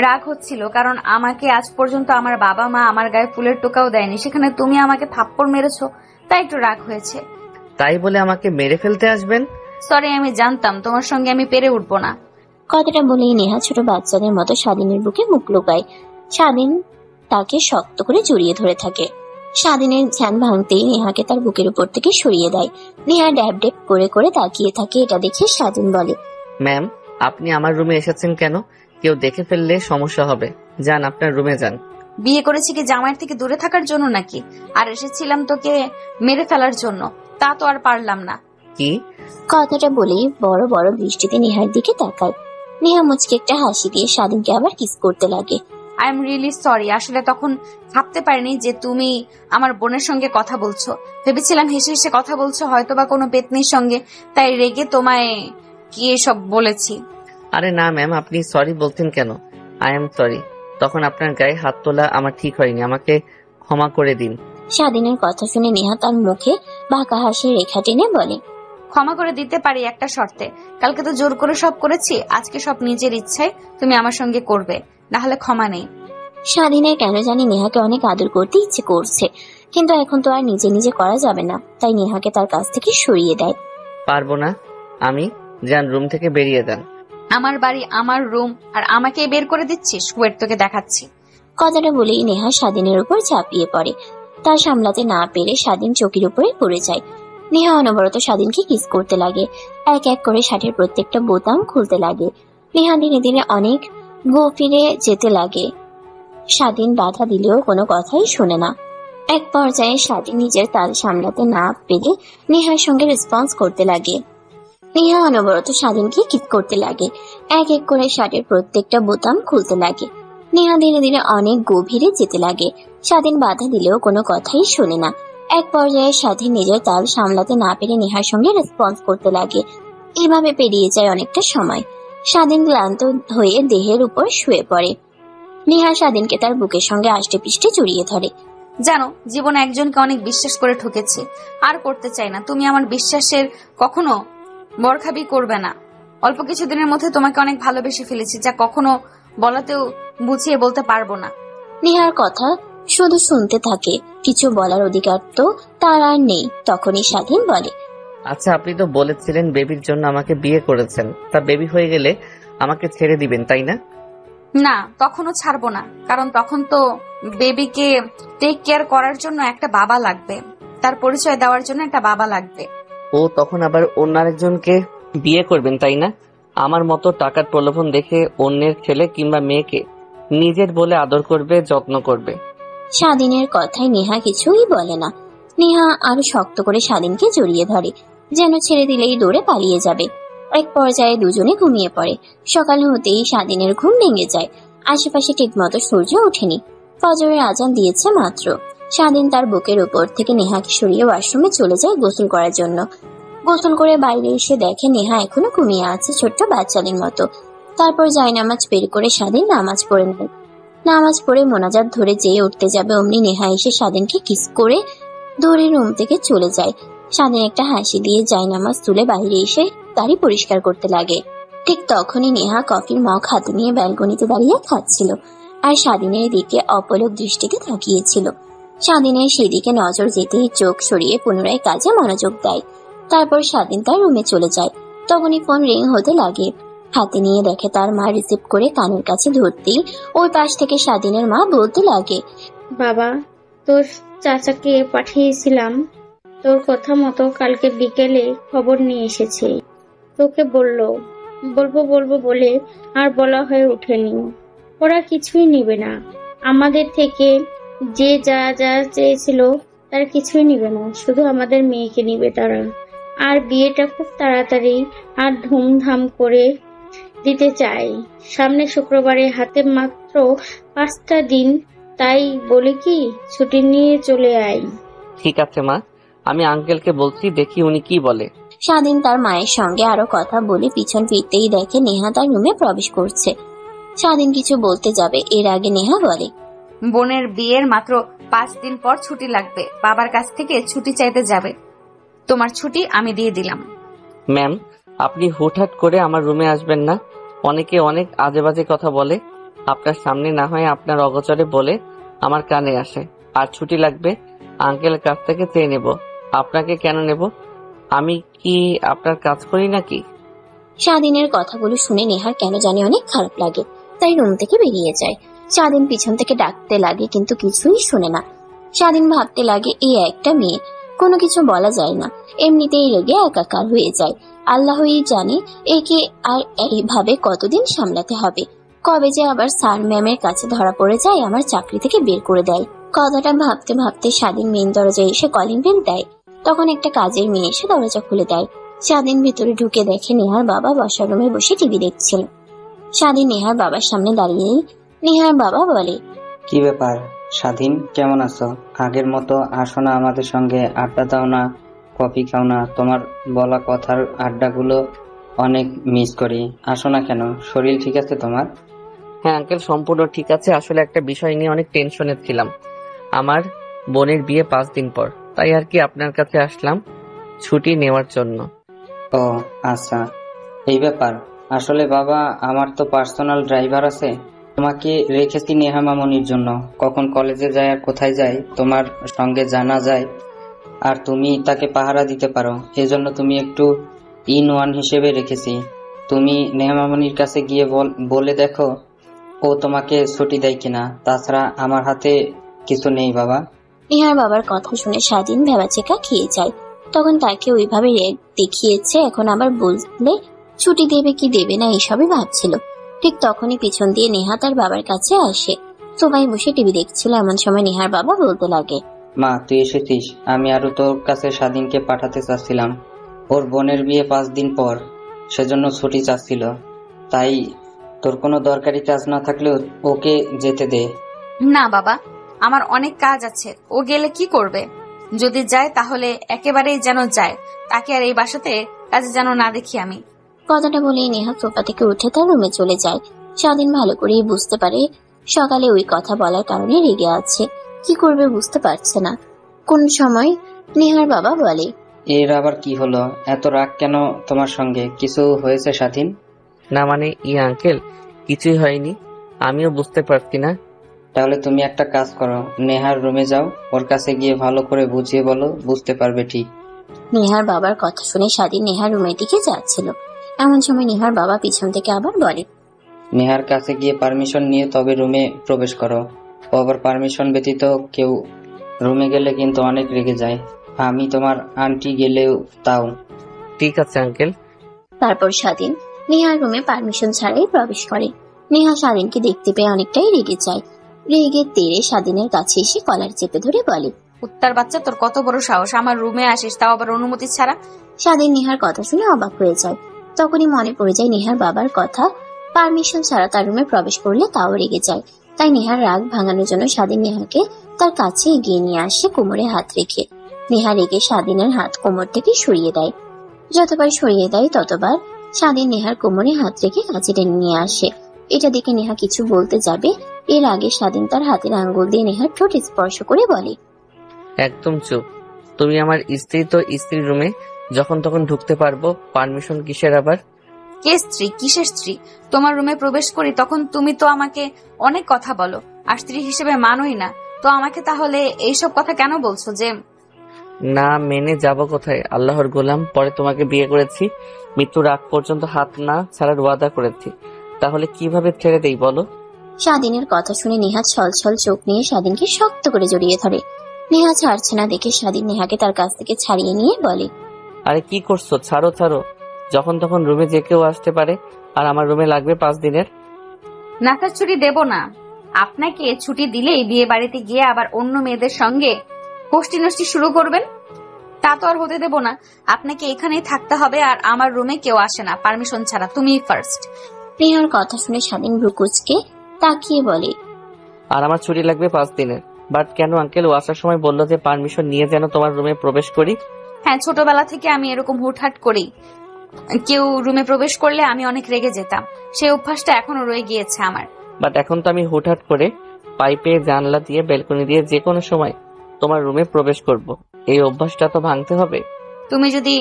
রাগ হচ্ছিল, কারণ আমাকে আজ পর্যন্ত আমার বাবা মা আমার গায়ে ফুলের টোকাও দেয়নি, সেখানে তুমি আমাকে থাপ্পড় মেরেছো, তাই একটু রাগ হয়েছে। তাই বলে আমাকে মেরে ফেলতে আসবেন? সরি, আমি জানতাম তোমার সঙ্গে আমি পেরে উঠবো না। কথাটা বলেই নেহা ছোট বাচ্চাদের মতো স্বাধীনের বুকে মুখ লুকায়। স্বাধীন তাকে শক্ত করে জড়িয়ে ধরে থাকে। স্বাধীনের ধ্যান ভাঙতেই নেহাকে তার বুকের উপর থেকে সরিয়ে দেয়। নেহা ড্যাব ড্যাব করে করে তাকিয়ে থাকে। এটা দেখে স্বাধীন বলে, ম্যাম, আপনি আমার রুমে এসেছেন কেন? কেউ দেখে ফেললে সমস্যা হবে। যান, আপনার রুমে যান। বিয়ে করেছি কি জামাইয়ের থেকে দূরে থাকার জন্য নাকি? আর এসেছিলাম তোকে মেরে ফেলার জন্য, তা তো আর পারলাম না। কি? কথাটা বলেই বড় বড় দৃষ্টিতে নেহার দিকে তাকায়। নেহা মুচকে একটা হাসি দিয়ে স্বাধীনকে আবার কিস করতে লাগে। আই এম রিয়েলি সরি, আসলে তখন ভাবতে পারিনি যে তুমি আমার বোনের সঙ্গে কথা বলছো। ভেবেছিলাম হেসে হেসে কথা বলছো, হয়তো বা কোনো পেতনির সঙ্গে, তাই রেগে তোমায় কি এসব বলেছি। আরে না ম্যাম, আপনি সরি বলতেন কেন? I am sorry. তখন আপনার গায়ে হাত তোলা আমার ঠিক হয়নি, আমাকে ক্ষমা করে দিন। স্বাধীনের কথা শুনে নেহা তার মুখে বাঁকা হাসির রেখা টেনে বলে, ক্ষমা করে দিতে পারি একটা শর্তে। কালকে তো জোর করে সব করেছি, আজকে সব নিজের ইচ্ছায় তুমি আমার সঙ্গে করবে, না হলে ক্ষমা নেই। স্বাধীনের কেন জানি নেহাকে অনেক আদর করতে ইচ্ছে করছে, কিন্তু এখন তো আর নিজে নিজে করা যাবে না, তাই নেহাকে তার কাছ থেকে সরিয়ে দেয়। পারবো না আমি। যান, রুম থেকে বেরিয়ে যান। আমার বাড়ি, আমার রুম, আর আমাকে বের করে দিচ্ছিস? ওয়েট, তোকে দেখাচ্ছি। কথাটা বলেই নেহা স্বাধীনের উপর ঝাঁপিয়ে পড়ে। তা সামলাতে না পেরে স্বাধীন চৌকির উপরে পড়ে যায়। নেহা অনবরত স্বাধীনকে কিস করতে লাগে, এক এক করে শার্টের প্রত্যেকটা বোতাম খুলতে লাগে। নেহা ধীরে ধীরে অনেক গভীরে যেতে লাগে। স্বাধীন বাধা দিলেও কোনো কথাই শোনে না। এক পর্যায়ে স্বাধীন নিজের তাল সামলাতে না পেরে নেহার সঙ্গে রেসপন্স করতে লাগে। নেহা অনবরত স্বাধীনকে কিস করতে লাগে, এক এক করে শার্টের প্রত্যেকটা বোতাম খুলতে লাগে। নেহা ধীরে ধীরে অনেক গভীরে যেতে লাগে। স্বাধীন বাধা দিলেও কোনো কথাই শোনে না। এক পর্যায়ে স্বাধীন নিজের তাল সামলাতে না পেরে নেহার সঙ্গে রেসপন্স করতে লাগে। এভাবে পেরিয়ে যায় অনেকটা সময়। স্বাধীন ক্লান্ত হয়ে দেহের উপর শুয়ে পড়ে। নেহা স্বাধীনকে তার বুকের সঙ্গে আষ্টে পিষ্টে জড়িয়ে ধরে। জানো, জীবনে একজনকে অনেক বিশ্বাস করে ঠকেছি, আর করতে চাই না। তুমি আমার বিশ্বাসের কখনো বরখাবি করবে না। অল্প কিছুদিনের মধ্যে তোমাকে অনেক ভালোবেসে ফেলেছি, যা কখনো বলাতেও বুঝিয়ে বলতে পারবো না। নেহার কথা শুধু শুনতে থাকে, কিছু বলার অধিকার তো তার আর নেই। তখনই স্বাধীন বলে, আচ্ছা, আপনি তো বলেছিলেন বেবির জন্য আমাকে বিয়ে করেছেন, তা বেবি হয়ে গেলে আমাকে ছেড়ে দিবেন, তাই না? না, তখনও ছাড়বো না, কারণ তখন তো বেবিকে টেক কেয়ার করার জন্য একটা বাবা লাগবে, তার পরিচয় দেওয়ার জন্য একটা বাবা লাগবে। ও তখন আবার অন্য আরেকজনকে বিয়ে করবেন, তাই না? আমার মতো টাকার প্রলোভন দেখে অন্যের ছেলে কিংবা মেয়েকে নিজের বলে আদর করবে, যত্ন করবে। স্বাধীনের কথায় নেহা কিছুই বলে না। নেহা আরো শক্ত করে স্বাধীনকে জড়িয়ে ধরে, যেন ছেড়ে দিলেই দৌড়ে পালিয়ে যাবে। এক পর্যায়ে দুজনে ঘুমিয়ে পড়ে। সকাল হতেই স্বাধীনের ঘুম ভেঙে যায়। আশেপাশে ঠিকমতো সূর্য ওঠেনি, ফজরের আজান দিয়েছে মাত্র। স্বাধীন তার বুকের উপর থেকে নেহাকে সরিয়ে ওয়াশরুমে চলে যায় গোসল করার জন্য। গোসল করে বাইরে এসে দেখে নেহা এখনো ঘুমিয়ে আছে ছোট্ট বাচ্চাদের মতো। তারপর জায়নামাজ বের করে স্বাধীন নামাজ পড়ে নেয়। নামাজ পড়ে মোনাজাত ধরে যেয়ে উঠতে যাবে, অমনি নেহা এসে স্বাধীনকে কিস করে ধরে রুম থেকে চলে যায়। স্বাধীন একটা হাসি দিয়ে জায়নামাজ তুলে বাইরে এসে দাড়ি পরিষ্কার করতে লাগে। ঠিক তখনই নেহা কফির মগ হাতে নিয়ে ব্যালকনিতে দাঁড়িয়ে খাচ্ছিল, আর স্বাধীনের দিকে অপলক দৃষ্টিতে তাকিয়েছিল। স্বাধীনের সেদিকে নজর যেতেই চোখ সরিয়ে পুনরায় কাজে মনোযোগ দেয়। তারপর স্বাধীন তার রুমে চলে যায়। তখনই ফোন রিং হতে লাগে। হাতে নিয়ে দেখে তার মা রিসিভ করে কানের কাছে ধরতেই ওই পাশ থেকে স্বাধীনের মা বলতে লাগে, বাবা, তোর চাচাকে পাঠিয়েছিলাম, তোর কথা মতো কালকে বিকেলে খবর নিয়ে এসেছে। তোকে বলবো বলে আর বলা হয়ে ওঠেনি। ওরা কিছুই নিবে না, আমাদের থেকে যে যা যা চেয়েছিল তার কিছুই নিবে না, শুধু আমাদের মেয়েকে নিবে তারা। আর বিয়েটা খুব তাড়াতাড়ি আর ধুমধাম করে দিতে চাই। সামনে শুক্রবারে হাতে মাত্র 5টা দিন, তাই বলি কি ছুটি নিয়ে চলে আয়। ঠিক আছে মা, আমি আঙ্কেলকে বলছি, দেখি উনি কি বলে। স্বাধীন তার মায়ের সঙ্গে আরো কথা বলে পিছন ফিরতেই দেখে নেহা তার রুমে প্রবেশ করছে। স্বাধীন কিছু বলতে যাবে, এর আগে নেহা বলে, বোনের বিয়ের মাত্র 5 দিন পর ছুটি লাগবে, বাবার কাছ থেকে ছুটি চাইতে যাবে। তোমার ছুটি আমি দিয়ে দিলাম। ম্যাম, আপনি হুটহাট করে আমার রুমে আসবেন না। অনেকে অনেক আজে বাজে কথা বলে, আপনার সামনে না হয় আপনার অগোচরে বলে আমার কানে আসে। আর ছুটি লাগবে আঙ্কেলের কাছ থেকে চেয়ে নেব। আপনাকে কেন নেব? আমি কি আপনার কাজ করি নাকি? স্বাধীনের কথাগুলো শুনে নেহার কেন জানি অনেক খারাপ লাগে, তাই রুম থেকে বেরিয়ে যায়। স্বাধীন পিছন থেকে ডাকতে লাগে, কিন্তু কিছুই শোনে না। স্বাধীন ভাবতে লাগে, এই একটা মেয়ে, কোনো কিছু বলা যায় না, এমনিতেই রেগে একাকার হয়ে যায়। আল্লাহই জানে একে আর এইভাবে কতদিন সামলাতে হবে। কবে যে আবার স্যার ম্যামের কাছে ধরা পড়ে যায়, আমার চাকরি থেকে বের করে দেয়। কথাটা ভাবতে ভাবতে স্বাধীন মেইন দরজায় এসে কলিং বেল দেয়। তখন একটা কাজের মেয়ে এসে দরজা খুলে দেয়। স্বাধীন ভিতরে ঢুকে দেখে নেহার বাবা বসার রুমে বসে টিভি দেখছিল। স্বাধীন নেহার বাবার সামনে দাঁড়িয়েই নেহার বাবা বলে, কি ব্যাপার স্বাধীন, কেমন আছো? আগের মতো আসো না আমাদের সঙ্গে, আড্ডা দাও না, কফি খাও না? তোমার বলা কথার আড্ডাগুলো অনেক মিস করি। আসো না কেন? শরীর ঠিক আছে তোমার? হ্যাঁ আঙ্কেল, সম্পূর্ণ ঠিক আছে। আসলে একটা বিষয় নিয়ে অনেক টেনশনে ছিলাম। আমার বোনের বিয়ে 5 দিন পর, তাই আর কি আপনার কাছে আসলাম ছুটি নেওয়ার জন্য। ও আচ্ছা, এই ব্যাপার। আসলে বাবা, আমার তো পার্সোনাল ড্রাইভার আছে। তোমাকে রেখেছি নেহা মামনির জন্য। কখন কলেজে যায় আর কোথায় যায় তোমার সঙ্গে জানা যায়, আর তুমি তাকে পাহারা দিতে পারো। এজন্য তুমি একটু ইন ওয়ান হিসেবে রেখেছি। তুমি নেহা মামনির কাছে গিয়ে বলে দেখো ও তোমাকে ছুটি দেয় কিনা। তাছাড়া আমার হাতে কিছু নেই বাবা। নেহার বাবার কথা শুনে স্বাধীন ভেবাচেকা খেয়ে যায়। তখন তাকে ওইভাবে দেখিয়েছে, এখন আবার বললে ছুটি দেবে কি দেবে না এইসবই ভাবছিল। ঠিক তখনই পিছন দিয়ে নেহা তার বাবার কাছে আসে। সবাই বসে টিভি দেখছিল, এমন সময় নেহার বাবা বলতে লাগে, মা তুই এসেছিস। আমি আরো তোর কাছে স্বাধীনকে পাঠাতে চাচ্ছিলাম। ওর বোনের বিয়ে 5 দিন পর, সেজন্য ছুটি চাচ্ছিল। তাই তোর কোনো দরকারি কাজ না থাকলেও ওকে যেতে দে। না বাবা, আমার অনেক কাজ আছে। ও গেলে কি করবে? যদি যায় তাহলে একেবারেই যেন যায়, তাকে আর এই বাসাতে কাজে যেন না দেখি আমি। কথাটা বলেই নেহা সোফা থেকে উঠে তার রুমে চলে যায়। স্বাধীন ভালো করেই বুঝতে পারে সকালে ওই কথা বলার কারণে রেগে আছে, কি করবে বুঝতে পারছে না। কোন সময় নেহার বাবা বলে, এর আবার কি হলো? এত রাগ কেন তোমার সঙ্গে? কিছু হয়েছে স্বাধীন? না মানে আঙ্কেল, কিছুই হয়নি। আমিও বুঝতে পারছি না। তাহলে তুমি একটা কাজ করো, নেহার রুমে যাও, ওর কাছে গিয়ে ভালো করে বুঝিয়ে বলো, বুঝতে পারবে ঠিক। নেহার বাবার কথা শুনে স্বাধীন নেহার রুমের দিকে যাচ্ছিল, এমন সময় নেহার বাবা পিছন থেকে আবার বলে, নেহার কাছে গিয়ে পারমিশন নিয়ে তবে রুমে প্রবেশ করো। ও আবার পারমিশন ব্যতীত কেউ রুমে গেলে কিন্তু অনেক রেগে যায়। আমি তোমার আন্টি গেলেও তাও। ঠিক আছে আঙ্কেল। তারপর স্বাধীন নেহার রুমে পারমিশন ছাড়াই প্রবেশ করে। নেহা স্বাধীনকে দেখতে পেয়ে অনেকটাই রেগে যায়। রেগে তেড়ে স্বাধীনের কাছে এসে কলার চেপে ধরে বলে, উত্তর বাচ্চা, তোর কত বড় সাহস আমার রুমে আসিস, তাও আবার অনুমতি ছাড়া। স্বাধীন নেহার কথা শুনে অবাক হয়ে যায়। তখনই মনে পড়ে যায় নেহার বাবার কথা, পারমিশন ছাড়া তার রুমে প্রবেশ করলে তাও রেগে যায়। তাই নেহার রাগ ভাঙানোর জন্য স্বাধীন নেহাকে তার কাছে এগিয়ে নিয়ে আসে কোমরে হাত রেখে। নেহা রেগে স্বাধীনের হাত কোমর থেকে সরিয়ে দেয়। যতবার সরিয়ে দেয় ততবার স্বাধীন নেহার কোমরে হাত রেখে কাছে টেনে নিয়ে আসে। এটা দেখে নেহা কিছু বলতে যাবে, এর আগে স্বাধীন তার হাতের আঙ্গুল দিয়ে নেহার ঠোঁট স্পর্শ করে বলে, একদম চুপ। তুমি আমার স্ত্রী, তো স্ত্রীর রুমে যখন তখন ঢুকতে পারবো, পারমিশন কিসের আবার? কে স্ত্রী? কিসের স্ত্রী? তোমার রুমে প্রবেশ করি তখন তুমি তো আমাকে অনেক কথা বলো, আর স্ত্রী হিসেবে মানোই না। তো আমাকে তাহলে এইসব কথা কেন বলছো? যে না মেনে যাব কোথায়? আল্লাহর গোলাম, পরে তোমাকে বিয়ে করেছি, মৃত্যুর আগ পর্যন্ত হাত না ছাড়ার ওয়াদা করেছি, তাহলে কিভাবে ছেড়ে দেই বলো? স্বাধীনের কথা শুনে নেহা ছলছল চোখ নিয়ে স্বাধীনকে শক্ত করে জড়িয়ে ধরে। নেহা ছাড়ছে না দেখে স্বাধীন নেহাকে তার কাছ থেকে ছাড়িয়ে নিয়ে বলে, আরে কি করছো? ছাড়ো ছাড়ো। যখন তখন রুমে যে কেউ আসতে পারে, আর আমার রুমে লাগবে 5 দিনের। নাকার ছুটি দেব না। আপনাকে ছুটি দিলেই বিয়ে বাড়িতে গিয়ে আবার অন্য মেয়েদের সঙ্গে হোস্টি নষ্টি শুরু করবেন, তা তো আর হতে দেব না। আপনাকে এখানেই থাকতে হবে, আর আমার রুমে কেউ আসে না পারমিশন ছাড়া, তুমিই ফার্স্ট। নেহার কথা শুনে স্বাধীন ভ্রুকুচকে তাকিয়ে বলে, আর আমার ছুটি লাগবে 5 দিনের। বাট কেন আঙ্কেল? ও আসার সময় বললো যে পারমিশন নিয়ে যেন তোমার রুমে প্রবেশ করি। হ্যাঁ, ছোটবেলা থেকে আমি এরকম হুটহাট করি। কেউ রুমে প্রবেশ করলে আমি অনেক রেগে যেতাম, সেই অভ্যাসটা এখনো রয়ে গিয়েছে আমার। বাট এখন তো আমি হুটহাট করে পাইপে, জানলা দিয়ে, বেলকনি দিয়ে যে কোনো সময় তোমার রুমে প্রবেশ করব। এই অভ্যাসটা তো ভাঙতে হবে। তুমি যদি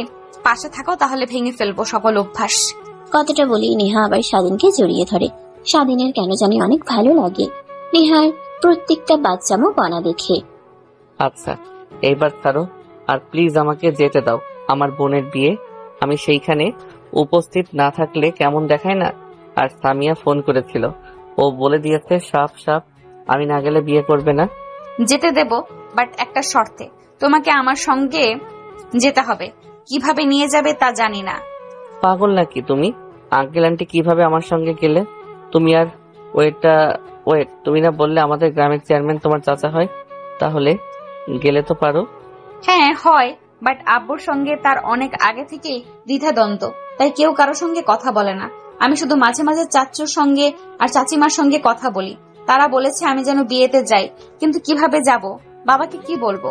পাশে থাকো তাহলে ভেঙে ফেলবো সকল অভ্যাস। কথাটা বলেই নেহা আবার স্বাধীনকে জড়িয়ে ধরে। স্বাধীনের কেন জানি অনেক ভালো লাগে নেহার প্রত্যেকটা বাচ্চামো বনা দেখে। আচ্ছা এইবার ছাড়ো, আর প্লিজ আমাকে যেতে দাও। আমার বোনের বিয়ে, আমি সেইখানে উপস্থিত না থাকলে কেমন দেখায় না? আর সামিয়া ফোন করেছিল, ও বলে দিয়েছে সাফ সাফ আমি না গেলে বিয়ে করবে না। যেতে দেব, বাট একটা শর্তে। তোমাকে আমার সঙ্গে যেতে হবে। কিভাবে নিয়ে যাবে তা জানি না। পাগল নাকি তুমি? আঙ্কেল আন্টি কিভাবে আমার সঙ্গে গেলে? তুমি আর ওয়েট, তুমি না বললে আমাদের গ্রামের চেয়ারম্যান তোমার চাচা হয়? তাহলে গেলে তো পারো। হ্যাঁ হয়, বাট আব্বুর সঙ্গে তার অনেক আগে থেকে দ্বিধাদ্বন্দ্ব, তাই কেউ কারোর সঙ্গে কথা বলে না। আমি শুধু মাঝে মাঝে চাচুর সঙ্গে আর চাচিমার সঙ্গে কথা বলি। তারা বলেছে আমি যেন বিয়েতে যাই, কিন্তু কিভাবে যাব, বাবাকে কি বলবো?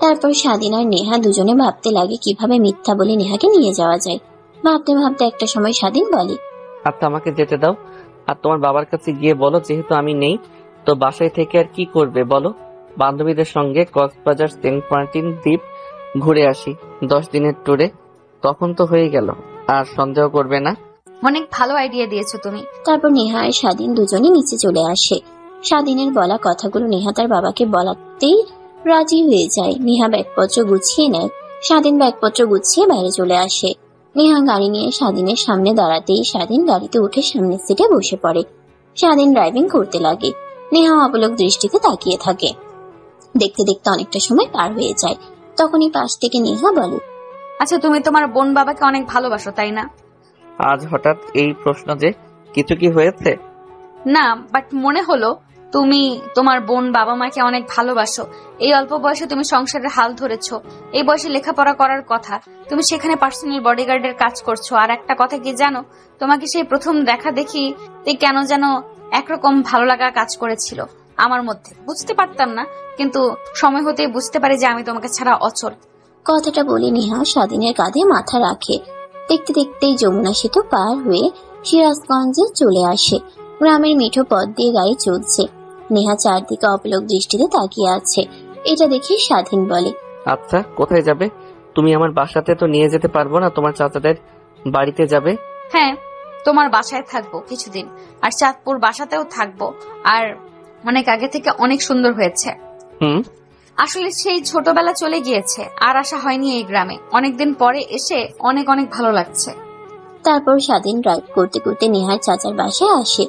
তারপর স্বাধীন আর নেহা দুজনে ভাবতে লাগে কিভাবে মিথ্যা বলে নেহাকে নিয়ে যাওয়া যায়। ভাবতে ভাবতে একটা সময় স্বাধীন বলে, আচ্ছা আমাকে যেতে দাও, আর তোমার বাবার কাছে গিয়ে বলো যেহেতু আমি নেই তো বাসায় থেকে আর কি করবে বলো, বান্ধবীদের সঙ্গে কক্সবাজার সেন্ট মার্টিন দ্বীপ ঘুরে আসি 10 দিনের ট্যুরে, তখন তো হয়ে গেল, আর সন্দেহ করবে না। অনেক ভালো আইডিয়া দিয়েছো তুমি। তারপর নেহা আর স্বাধীন দুজনে নিচে চলে আসে। স্বাধীনের বলা কথাগুলো নেহা তার বাবাকে বলাতেই রাজি হয়ে যায়। নেহা ব্যাগপত্র গুছিয়ে নেয়। স্বাধীন ব্যাগপত্র গুছিয়ে বাইরে চলে আসে। নেহা গাড়ি নিয়ে স্বাধীনের সামনে দাঁড়াতেই স্বাধীন গাড়িতে উঠে সামনের সিটে বসে পড়ে। স্বাধীন ড্রাইভিং করতে লাগে। নেহা অপলক দৃষ্টিতে তাকিয়ে থাকে। দেখতে দেখতে অনেকটা সময় পার হয়ে যায়। তখনই পাশ থেকে নেহা বলে, আচ্ছা, তুমি তোমার বোন বাবাকে অনেক ভালোবাসো তাই না? আজ হঠাৎ এই প্রশ্ন যে, কিছু কি হয়েছে? না, বাট মনে হলো তুমি তোমার বোন বাবা মাকে অনেক ভালোবাসো। এই অল্প বয়সে তুমি সংসারের হাল ধরেছো, এই বয়সে লেখাপড়া করার কথা, তুমি সেখানে পার্সোনাল বডিগার্ডের কাজ করছো। আর একটা কথা কি জানো, তোমাকে সেই প্রথম দেখা দেখি কেন যেন একরকম ভালো লাগা কাজ করেছিল আমার মধ্যে। বুঝতে পারতাম না, কিন্তু সময় হতেই বুঝতে পারি যে আমি তোমাকে ছাড়া অচল। কথাটা বলে নেহা স্বাধীনের কাঁধে মাথা রাখে। দেখতে দেখতেই যমুনা সেতু পার হয়ে সিরাজগঞ্জে চলে আসে। গ্রামের মিঠো পথ দিয়ে গাড়ি চলছে। নেহা চারদিকে অপলক দৃষ্টিতে তাকিয়ে আছে। এটা দেখে স্বাধীন বলে, আচ্ছা, কোথায় যাবে? তুমি আমার বাসাতে তো নিয়ে যেতে পারবো না, তোমার চাচাদের বাড়িতে যাবে? হ্যাঁ, তোমার বাসায় থাকবো কিছুদিন, আর চাঁদপুর বাসাতেও থাকবো। আর অনেক আগে থেকে অনেক সুন্দর হয়েছে। আসলে সেই ছোটবেলা চলে গিয়েছে, আর আসা হয়নি এই গ্রামে। অনেকদিন পরে এসে অনেক অনেক ভালো লাগছে। তারপর স্বাধীন ড্রাইভ করতে করতে নেহার চাচার বাসায় আসে।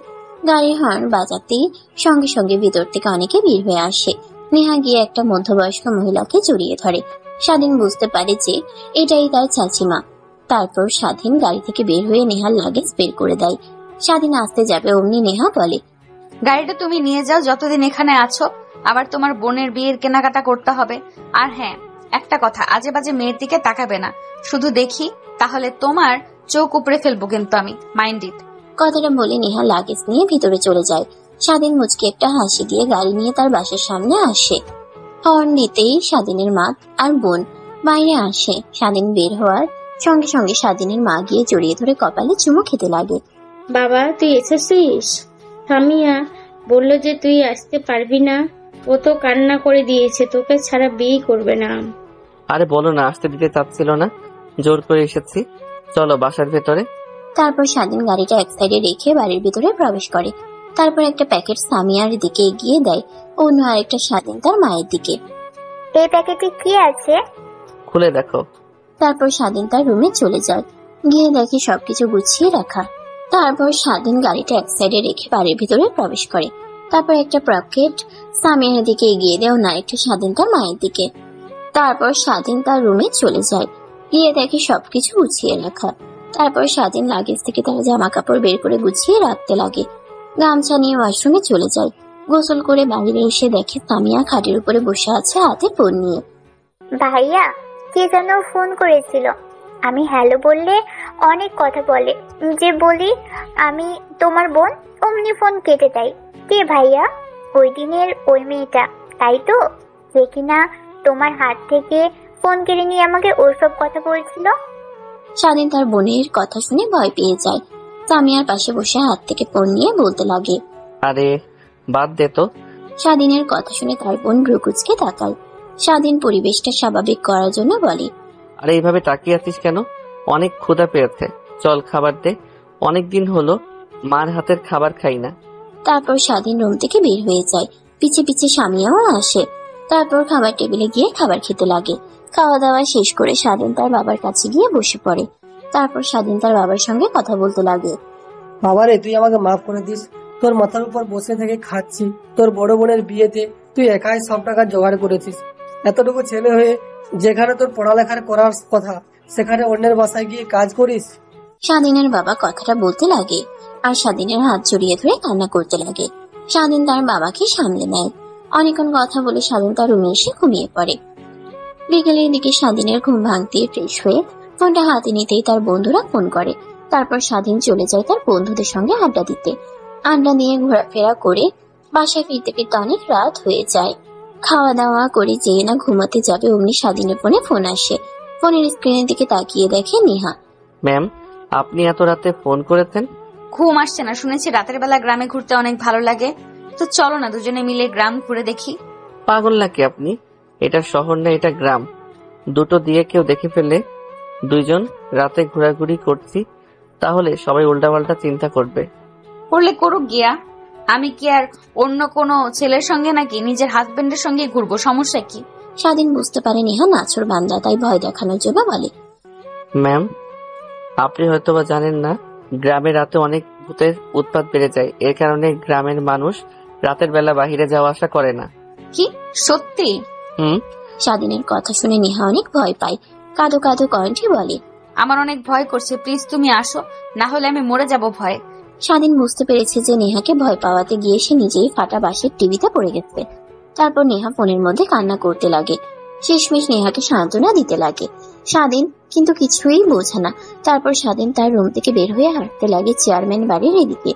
গাড়ির হর্ন বাজাতেই সঙ্গে সঙ্গে ভিতর থেকে অনেকে বের হয়ে আসে। নেহা গিয়ে একটা মধ্যবয়স্ক মহিলাকে জড়িয়ে ধরে। স্বাধীন বুঝতে পারে যে এটাই তার চাচিমা। তারপর স্বাধীন গাড়ি থেকে বের হয়ে নেহার লাগেজ বের করে দেয়। স্বাধীন আসতে যাবে অমনি নেহা বলে, গাড়িটা তুমি নিয়ে যাও যতদিন এখানে আছো। আবার তোমার বোনের বিয়ের কেনাকাটা করতে হবে। আর হ্যাঁ, একটা কথা, আজে বাজে মেয়ের দিকে তাকাবে না। শুধু দেখি তাহলে তোমার চোখ উপড়ে ফেলবো কিন্তু আমি, মাইন্ড ইট। কথাটা বলে নেহা লাগেজ নিয়ে ভিতরে চলে যায়। স্বাধীন মুচকে একটা হাসি দিয়ে গাড়ি নিয়ে তার বাসার সামনে আসে। হর্ন দিতেই স্বাধীনের মা আর বোন বাইরে আসে। স্বাধীন বের হওয়ার সঙ্গে সঙ্গে স্বাধীনের মা গিয়ে জড়িয়ে ধরে কপালে চুমু খেতে লাগে। বাবা, তুই এসেছিস? সামিয়া বললো যে তুই আসতে পারবি না। ও তো কান্না করে দিয়েছে, তোকে ছাড়া বিয়ে করবে না। আরে বলো না, আসতে দিতে চাচ্ছিল না, জোর করে এসেছি, চলো বাসার ভেতরে। তারপর স্বাধীন গাড়িটা এক সাইডে রেখে বাড়ির ভিতরে প্রবেশ করে। তারপর একটা প্যাকেট সামিয়ার দিকে এগিয়ে দেয়, অন্য আরেকটা স্বাধীন তার মায়ের দিকে। এই প্যাকেটে কি আছে? খুলে দেখো। তারপর স্বাধীন তার রুমে চলে যায়। গিয়ে দেখে সবকিছু গুছিয়ে রাখা। তারপর স্বাধীন গাড়িটা এক সাইডে রেখে বাড়ির ভিতরে প্রবেশ করে। তারপর একটা প্যাকেট সামিয়ার দিকে এগিয়ে দেয়, অন্য আরেকটা স্বাধীন তার মায়ের দিকে। তারপর স্বাধীন তার রুমে চলে যায়। গিয়ে দেখে সবকিছু গুছিয়ে রাখা। তারপর স্বাধীন লাগেজ থেকে তার জামা কাপড় বের করে গুছিয়ে রাখতে লাগে। গামছা নিয়ে ওয়াশরুমে চলে যায়। গোসল করে বাইরে এসে দেখে সামিয়া খাটের উপরে বসে আছে, হাতে ফোন নিয়ে। ভাইয়া কে যেন ফোন করেছিল। আমি হ্যালো বললে অনেক কথা বলে, যে বলি আমি তোমার বোন, অমনি ফোন কেটে দেয়। কে ভাইয়া? ওই দিনের ওই মেয়েটা, তাই তো? যে কিনা তোমার হাত থেকে ফোন কেড়ে নিয়ে আমাকে ওইসব কথা বলছিল। স্বাধীন তার বোনের কথা শুনে ভয় পেয়ে যায়। সামিয়ার পাশে বসে হাত থেকে ফোন নিয়ে বলতে লাগে, আরে বাদ দে তো। স্বাধীনের কথা শুনে তার বোন ভ্রুকুচকে তাকায়। স্বাধীন পরিবেশটা স্বাভাবিক করার জন্য বলে, আরে এইভাবে তাকিয়ে আছিস কেন? অনেক ক্ষুধা পেয়েছে, চল খাবার দে, অনেকদিন হলো মার হাতের খাবার খাই না। তারপর স্বাধীন রুম থেকে বের হয়ে যায়। পিছে পিছে স্বামীও আসে। তারপর খাবার টেবিলে গিয়ে খাবার খেতে লাগে। খাওয়া দাওয়া শেষ করে স্বাধীন তার বাবার কাছে গিয়ে বসে পড়ে। তারপর স্বাধীন তার বাবার সঙ্গে কথা বলতে লাগে। বাবারে, তুই আমাকে মাফ করে দিস। তোর মাথার উপর বসে থেকে খাচ্ছি। তোর বড় বোনের বিয়েতে তুই একাই সব টাকা জোগাড় করেছিস। এতটুকু ছেলে হয়ে যেখানে তোর পড়ালেখার করার কথা, সেখানে অন্যের বাসায় গিয়ে কাজ করিস। স্বাধীনের বাবা কথাটা বলতে লাগে আর স্বাধীনের হাত জড়িয়ে ধরে কান্না করতে লাগে। স্বাধীন তার বাবাকে সামলে নেয়। অনেকক্ষণ কথা বলে স্বাধীন তার রুমে এসে ঘুমিয়ে পড়ে। বিকেলের দিকে স্বাধীনের ঘুম ভাঙতে ফ্রেশ হয়ে ফোনটা হাতে নিতেই তার বন্ধুরা ফোন করে। তারপর স্বাধীন চলে যায় তার বন্ধুদের সঙ্গে আড্ডা দিতে। আড্ডা দিয়ে ঘোরাফেরা করে বাসায় ফিরতে ফিরতে অনেক রাত হয়ে যায়। খাওয়া দাওয়া করে যেয়ে না ঘুমাতে যাবে অমনি স্বাধীনের ফোনে ফোন আসে। ফোনের স্ক্রিনের দিকে তাকিয়ে দেখে নেহা। ম্যাম, আপনি এত রাতে ফোন করেছেন? ঘুম আসছে না, শুনেছি রাতের বেলা গ্রামে ঘুরতে অনেক ভালো লাগে। তো চলো না দুজনে মিলে গ্রাম ঘুরে দেখি। পাগল নাকি আপনি? এটা শহর না, এটা গ্রাম। দুটো দিয়ে কেউ দেখে ফেলে দুইজন রাতে ঘোরাঘুরি করছি, তাহলে সবাই উল্টাপাল্টা চিন্তা করবে। করলে করুক গিয়া, আমি কি আর অন্য কোনো ছেলের সঙ্গে নাকি নিজের হাজবেন্ডের সঙ্গে ঘুরবো? সমস্যা কি? স্বাধীন বুঝতে পারে নেহা নাছর বান্দা, তাই ভয় দেখানোর জন্য বলে, ম্যাম, আপনি হয়তোবা জানেন না, গ্রামে রাতে অনেক ভূতের উৎপাত বেড়ে যায়। এর কারণে গ্রামের মানুষ রাতের বেলা বাহিরে যাওয়া আসা করে না। কি সত্যি? স্বাধীনের কথা শুনে নেহা অনেক ভয় পায়, কাঁদো কাঁদো কণ্ঠে বলে, আমার অনেক ভয় করছে, প্লিজ তুমি আসো, না হলে আমি মরে যাব ভয়ে। স্বাধীন বুঝতে পেরেছে যে নেহাকে ভয় পাওয়াতে গিয়ে সে নিজেই ফাটা বাঁশের টিভিতে পড়ে গেছে। তারপর নেহা ফোনের মধ্যে কান্না করতে লাগে, শেষমেশ নেহাকে সান্ত্বনা দিতে লাগে। স্বাধীন কিন্তু কিছুই বোঝে না। তারপর স্বাধীন তার রুম থেকে বের হয়ে হাঁটতে লাগে চেয়ারম্যান বাড়ির এদিকে।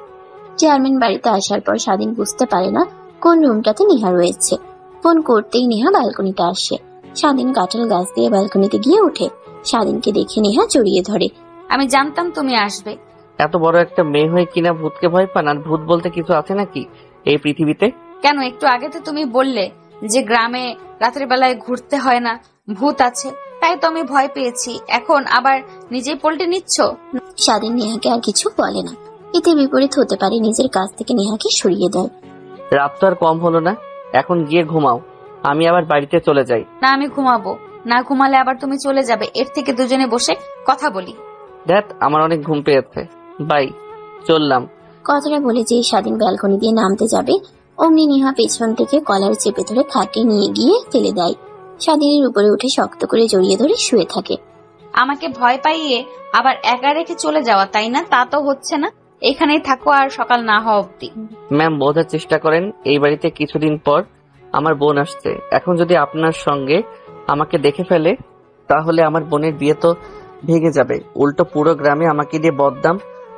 চেয়ারম্যান বাড়িতে আসার পর স্বাধীন বুঝতে পারে না কোন রুমটাতে নেহা রয়েছে। ফোন করতেই নেহা ব্যালকনিতে আসে। স্বাধীন কাঁঠাল গাছ দিয়ে ব্যালকনিতে গিয়ে ওঠে। স্বাধীনকে দেখে নেহা জড়িয়ে ধরে। আমি জানতাম তুমি আসবে। এত বড় একটা মেয়ে হয়ে কিনা ভূতকে ভয় পান? আর ভূত বলতে কিছু আছে নাকি এই পৃথিবীতে? কেন, একটু আগে তো তুমি বললে যে গ্রামে রাতের বেলায় ঘুরতে হয় না, ভূত আছে, তাই তো আমি ভয় পেয়েছি। এখন আবার নিজেই পল্টে নিচ্ছ। স্বাধীন নেহাকে আর কিছু বলে না। এতে বিপরীত হতে পারে, নিজের কাছ থেকে নেহাকে সরিয়ে দেয়। রাত তো আর কম হলো না, এখন গিয়ে ঘুমাও, আমি আবার বাড়িতে চলে যাই। না, আমি ঘুমাবো না, ঘুমালে আবার তুমি চলে যাবে। এর থেকে দুজনে বসে কথা বলি। দেখ, আমার অনেক ঘুম পেয়েছে, বাই, চললাম। কথাটা বলে যে স্বাধীন ব্যালকনি দিয়ে নামতে যাবে, অমনি নেহা পেছন থেকে কলার চেপে ধরে খাটে নিয়ে গিয়ে ফেলে দেয়। স্বাধীনের উপরে উঠে শক্ত করে জড়িয়ে ধরে শুয়ে থাকে। আমাকে ভয় পাইয়ে আবার একা রেখে চলে যাওয়া, তাই না? তা তো হচ্ছে না, এখানেই থাকো আর সকাল না হওয়া অব্দি। ম্যাম, বোঝার চেষ্টা করেন, এই বাড়িতে কিছুদিন পর আমার বোন আসছে। এখন যদি আপনার সঙ্গে আমাকে দেখে ফেলে, তাহলে আমার বোনের বিয়ে তো ভেঙে যাবে। উল্টো পুরো গ্রামে আমাকে দিয়ে বদনাম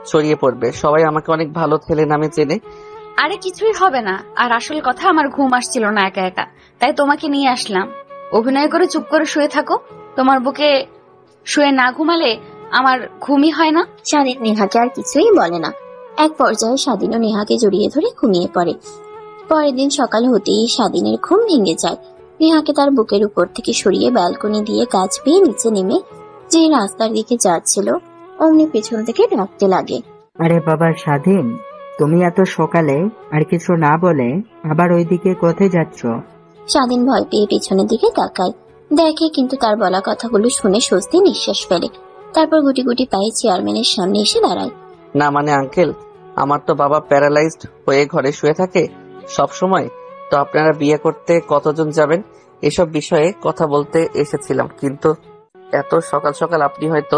ছড়িয়ে পড়বে। সবাই আমাকে অনেক ভালো ছেলে নামে চেনে। আরে কিছুই হবে না। আর আসল কথা, আমার ঘুম আসছিল না একা একা, তাই তোমাকে নিয়ে আসলাম। অভিনয় করে চুপ করে শুয়ে থাকো। তোমার বুকে শুয়ে না ঘুমালে আমার ঘুমই হয় না। স্বাধীন নেহাকে আর কিছুই বলে না। এক পর্যায়ে স্বাধীন ও নেহাকে জড়িয়ে ধরে ঘুমিয়ে পড়ে। পরের দিন সকাল হতেই স্বাধীনের ঘুম ভেঙে যায়। নেহাকে তার বুকের উপর থেকে সরিয়ে ব্যালকনি দিয়ে গাছ বেয়ে নিচে নেমে যে রাস্তার দিকে যাচ্ছিল, অমনি পেছন থেকে ডাকতে লাগে, আরে বাবা স্বাধীন, তুমি এত সকালে আর কিছু না বলে আবার ওইদিকে কোথায় যাচ্ছ? স্বাধীন ভয় পেয়ে পেছনের দিকে তাকায়, দেখে কিন্তু তার বলা কথাগুলো শুনে স্বস্তি নিঃশ্বাস ফেলে। তারপর গুটি গুটি পায়ে চেয়ারম্যানের সামনে এসে দাঁড়ায়। না মানে আঙ্কেল, আমার তো বাবা প্যারালাইজড হয়ে ঘরে শুয়ে থাকে সব সময়। তো আপনারা বিয়ে করতে কতজন যাবেন, এসব বিষয়ে কথা বলতে এসেছিলাম। কিন্তু এত সকাল সকাল আপনি হয়তো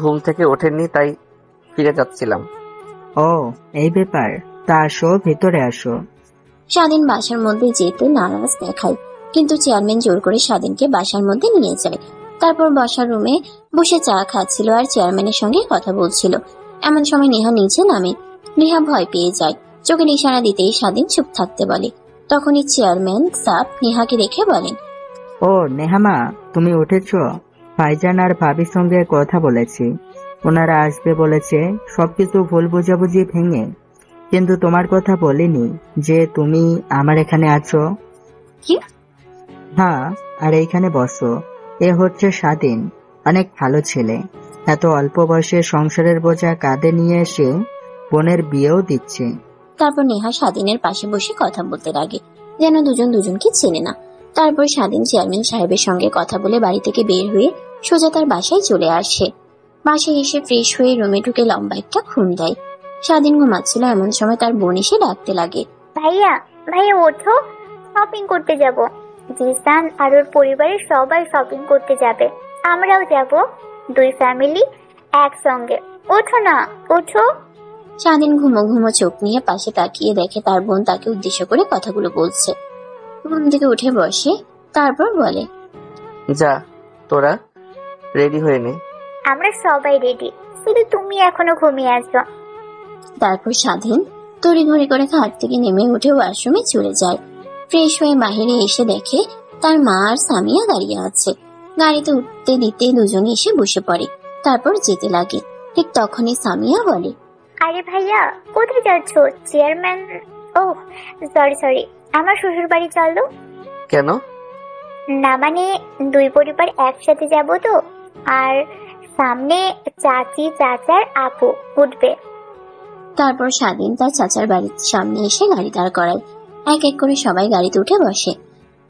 ঘুম থেকে ওঠেননি, তাই ফিরে যাচ্ছিলাম। ও এই ব্যাপার, তা আসো, ভেতরে আসো। স্বাধীন বাসার মধ্যে যেতে নারাজ দেখায়, কিন্তু চেয়ারম্যান জোর করে স্বাধীনকে বাসার মধ্যে নিয়ে যায়। তারপর বসার রুমে বসে চা খাচ্ছিল আর চেয়ারম্যানের সঙ্গে কথা বলছিল। এমন সময় নেহা নিচে নামে। নেহা ভয় পেয়ে যায়, চোখে ইশারা দিতেই স্বাধীন চুপ থাকতে বলে। তখনই চেয়ারম্যান সাপ নেহাকে রেখে বলেন, ও নেহামা, তুমি উঠেছ? ভাইজান আর ভাবির সঙ্গে কথা বলেছি, ওনারা আসবে বলেছে, সবকিছু ভুল বোঝাবুঝি ভেঙে। কিন্তু তোমার কথা বলিনি যে তুমি আমার এখানে আছো। কি? হ্যাঁ, আর এইখানে বসো। এ হচ্ছে স্বাধীন, অনেক ভালো ছেলে। এত অল্প বয়সে সংসারের বোঝা কাঁধে নিয়ে এসে বোনের বিয়েও দিচ্ছে। তারপর নেহা স্বাধীনের পাশে বসে কথা বলতে লাগে, যেন দুজন দুজনকে চেনে না। তারপর স্বাধীন চেয়ারম্যান সাহেবের সঙ্গে কথা বলে বাড়ি থেকে বের হয়ে সোজা তার বাসায় চলে আসে। বাসায় এসে ফ্রেশ হয়ে রুমে ঢুকে লম্বা একটা ঘুম দেয়। স্বাধীন ঘুমাচ্ছিল, এমন সময় তার বোন এসে ডাকতে লাগে, ভাইয়া ভাইয়া ওঠো, শপিং করতে যাব। জিসান আর ওর পরিবারের সবাই শপিং করতে যাবে, আমরাও যাব, দুই ফ্যামিলি একসঙ্গে। ওঠো না, ওঠো। স্বাধীন ঘুমো ঘুমো চোখ নিয়ে পাশে তাকিয়ে দেখে তার বোন তাকে উদ্দেশ্য করে কথাগুলো বলছে। ঘুম থেকে উঠে বসে, তারপর বলে, যা, তোরা রেডি হয়ে নে। আমরা সবাই রেডি, শুধু তুমি এখনো ঘুমিয়ে আছো। তারপর স্বাধীন তড়িঘড়ি করে খাট থেকে নেমে উঠে ওয়াশরুমে চলে যায়। ফ্রেশ হয়ে বাহিরে এসে দেখে তার মা আর সামিয়া দাঁড়িয়ে আছে। গাড়িতে উঠতে দিতে দুজনে এসে বসে পড়ে, তারপর যেতে লাগে। ঠিক তখনই সামিয়া বলে, আরে ভাইয়া, কোথায় যাচ্ছ? চেয়ারম্যান, ও সরি, আমার শ্বশুর বাড়ি চলো। কেন? না মানে দুই পরিবার একসাথে যাব তো, আর সামনে চাচি চাচার আপু উঠবে। তারপর স্বাধীন তার চাচার বাড়ির সামনে এসে গাড়ি দাঁড় করায়। এক এক করে সবাই গাড়িতে উঠে বসে।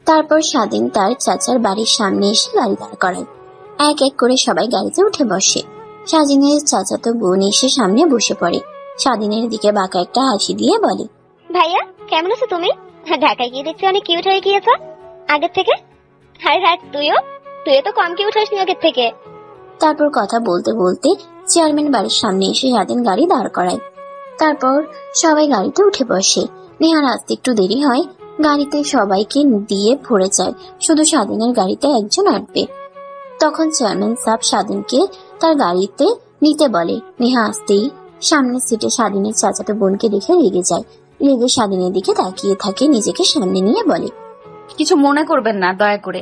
তারপর স্বাধীন তার চাচার বাড়ির সামনে এসে গাড়ি দাঁড় করায়। এক এক করে সবাই গাড়িতে উঠে বসে। স্বাধীনের চাচাতো বোন এসে সামনে বসে পড়ে। স্বাধীনের দিকে বাঁকা একটা হাসি দিয়ে বলে, ভাইয়া কেমন আছো তুমি? ঢাকায় গিয়ে দেখছি অনেক কিউট হয়ে গিয়েছো আগের থেকে। হ্যাঁ তুইও তো কম কিউট হসনি আগের থেকে। তারপর কথা বলতে বলতে চেয়ারম্যান বাড়ির সামনে এসে স্বাধীন গাড়ি দাঁড় করায়। তারপর সবাই গাড়িতে উঠে বসে। নেহার আসতে একটু দেরি হয়। গাড়িতে সবাইকে দিয়ে ভরে যায়, শুধু স্বাধীনের গাড়িতে একজন আটবে। তখন চেয়ারম্যান সাহেব স্বাধীনকে তার গাড়িতে নিতে বলে। নেহা আসতেই সামনের সিটে স্বাধীনের চাচাতো বোনকে দেখে রেগে যায়। রেগে স্বাধীনের দিকে তাকিয়ে থাকে, নিজেকে সামনে নিয়ে বলে, কিছু মনে করবেন না দয়া করে।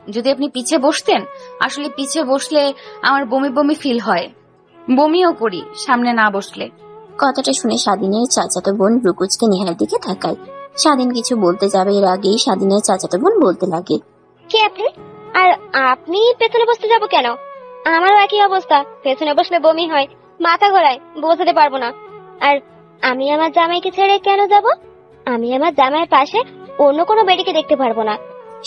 যদি আপনি পিছে বসতেন, আসলে পিছে বসলে আমার বমি বমি ফিল হয়, বমিও করি সামনে না বসলে। কথাটা শুনে স্বাধীনের চাচাতো বোন রুকুজকে নেহার দিকে তাকায়। স্বাধীন কিছু বলতে যাবে, এর আগেই স্বাধীনের চাচাতো বোন বলতে লাগে, কে আপনি? আর আপনি পেছনে বসতে যাবো কেন? আমারও একই অবস্থা, পেছনে বসলে বমি হয়, মাথা ঘোরায়, বোঝাতে পারবো না। আর আমি আমার জামাইকে ছেড়ে কেন যাব? আমি আমার জামাইয়ের পাশে অন্য কোনো বেডিকে দেখতে পারবো না।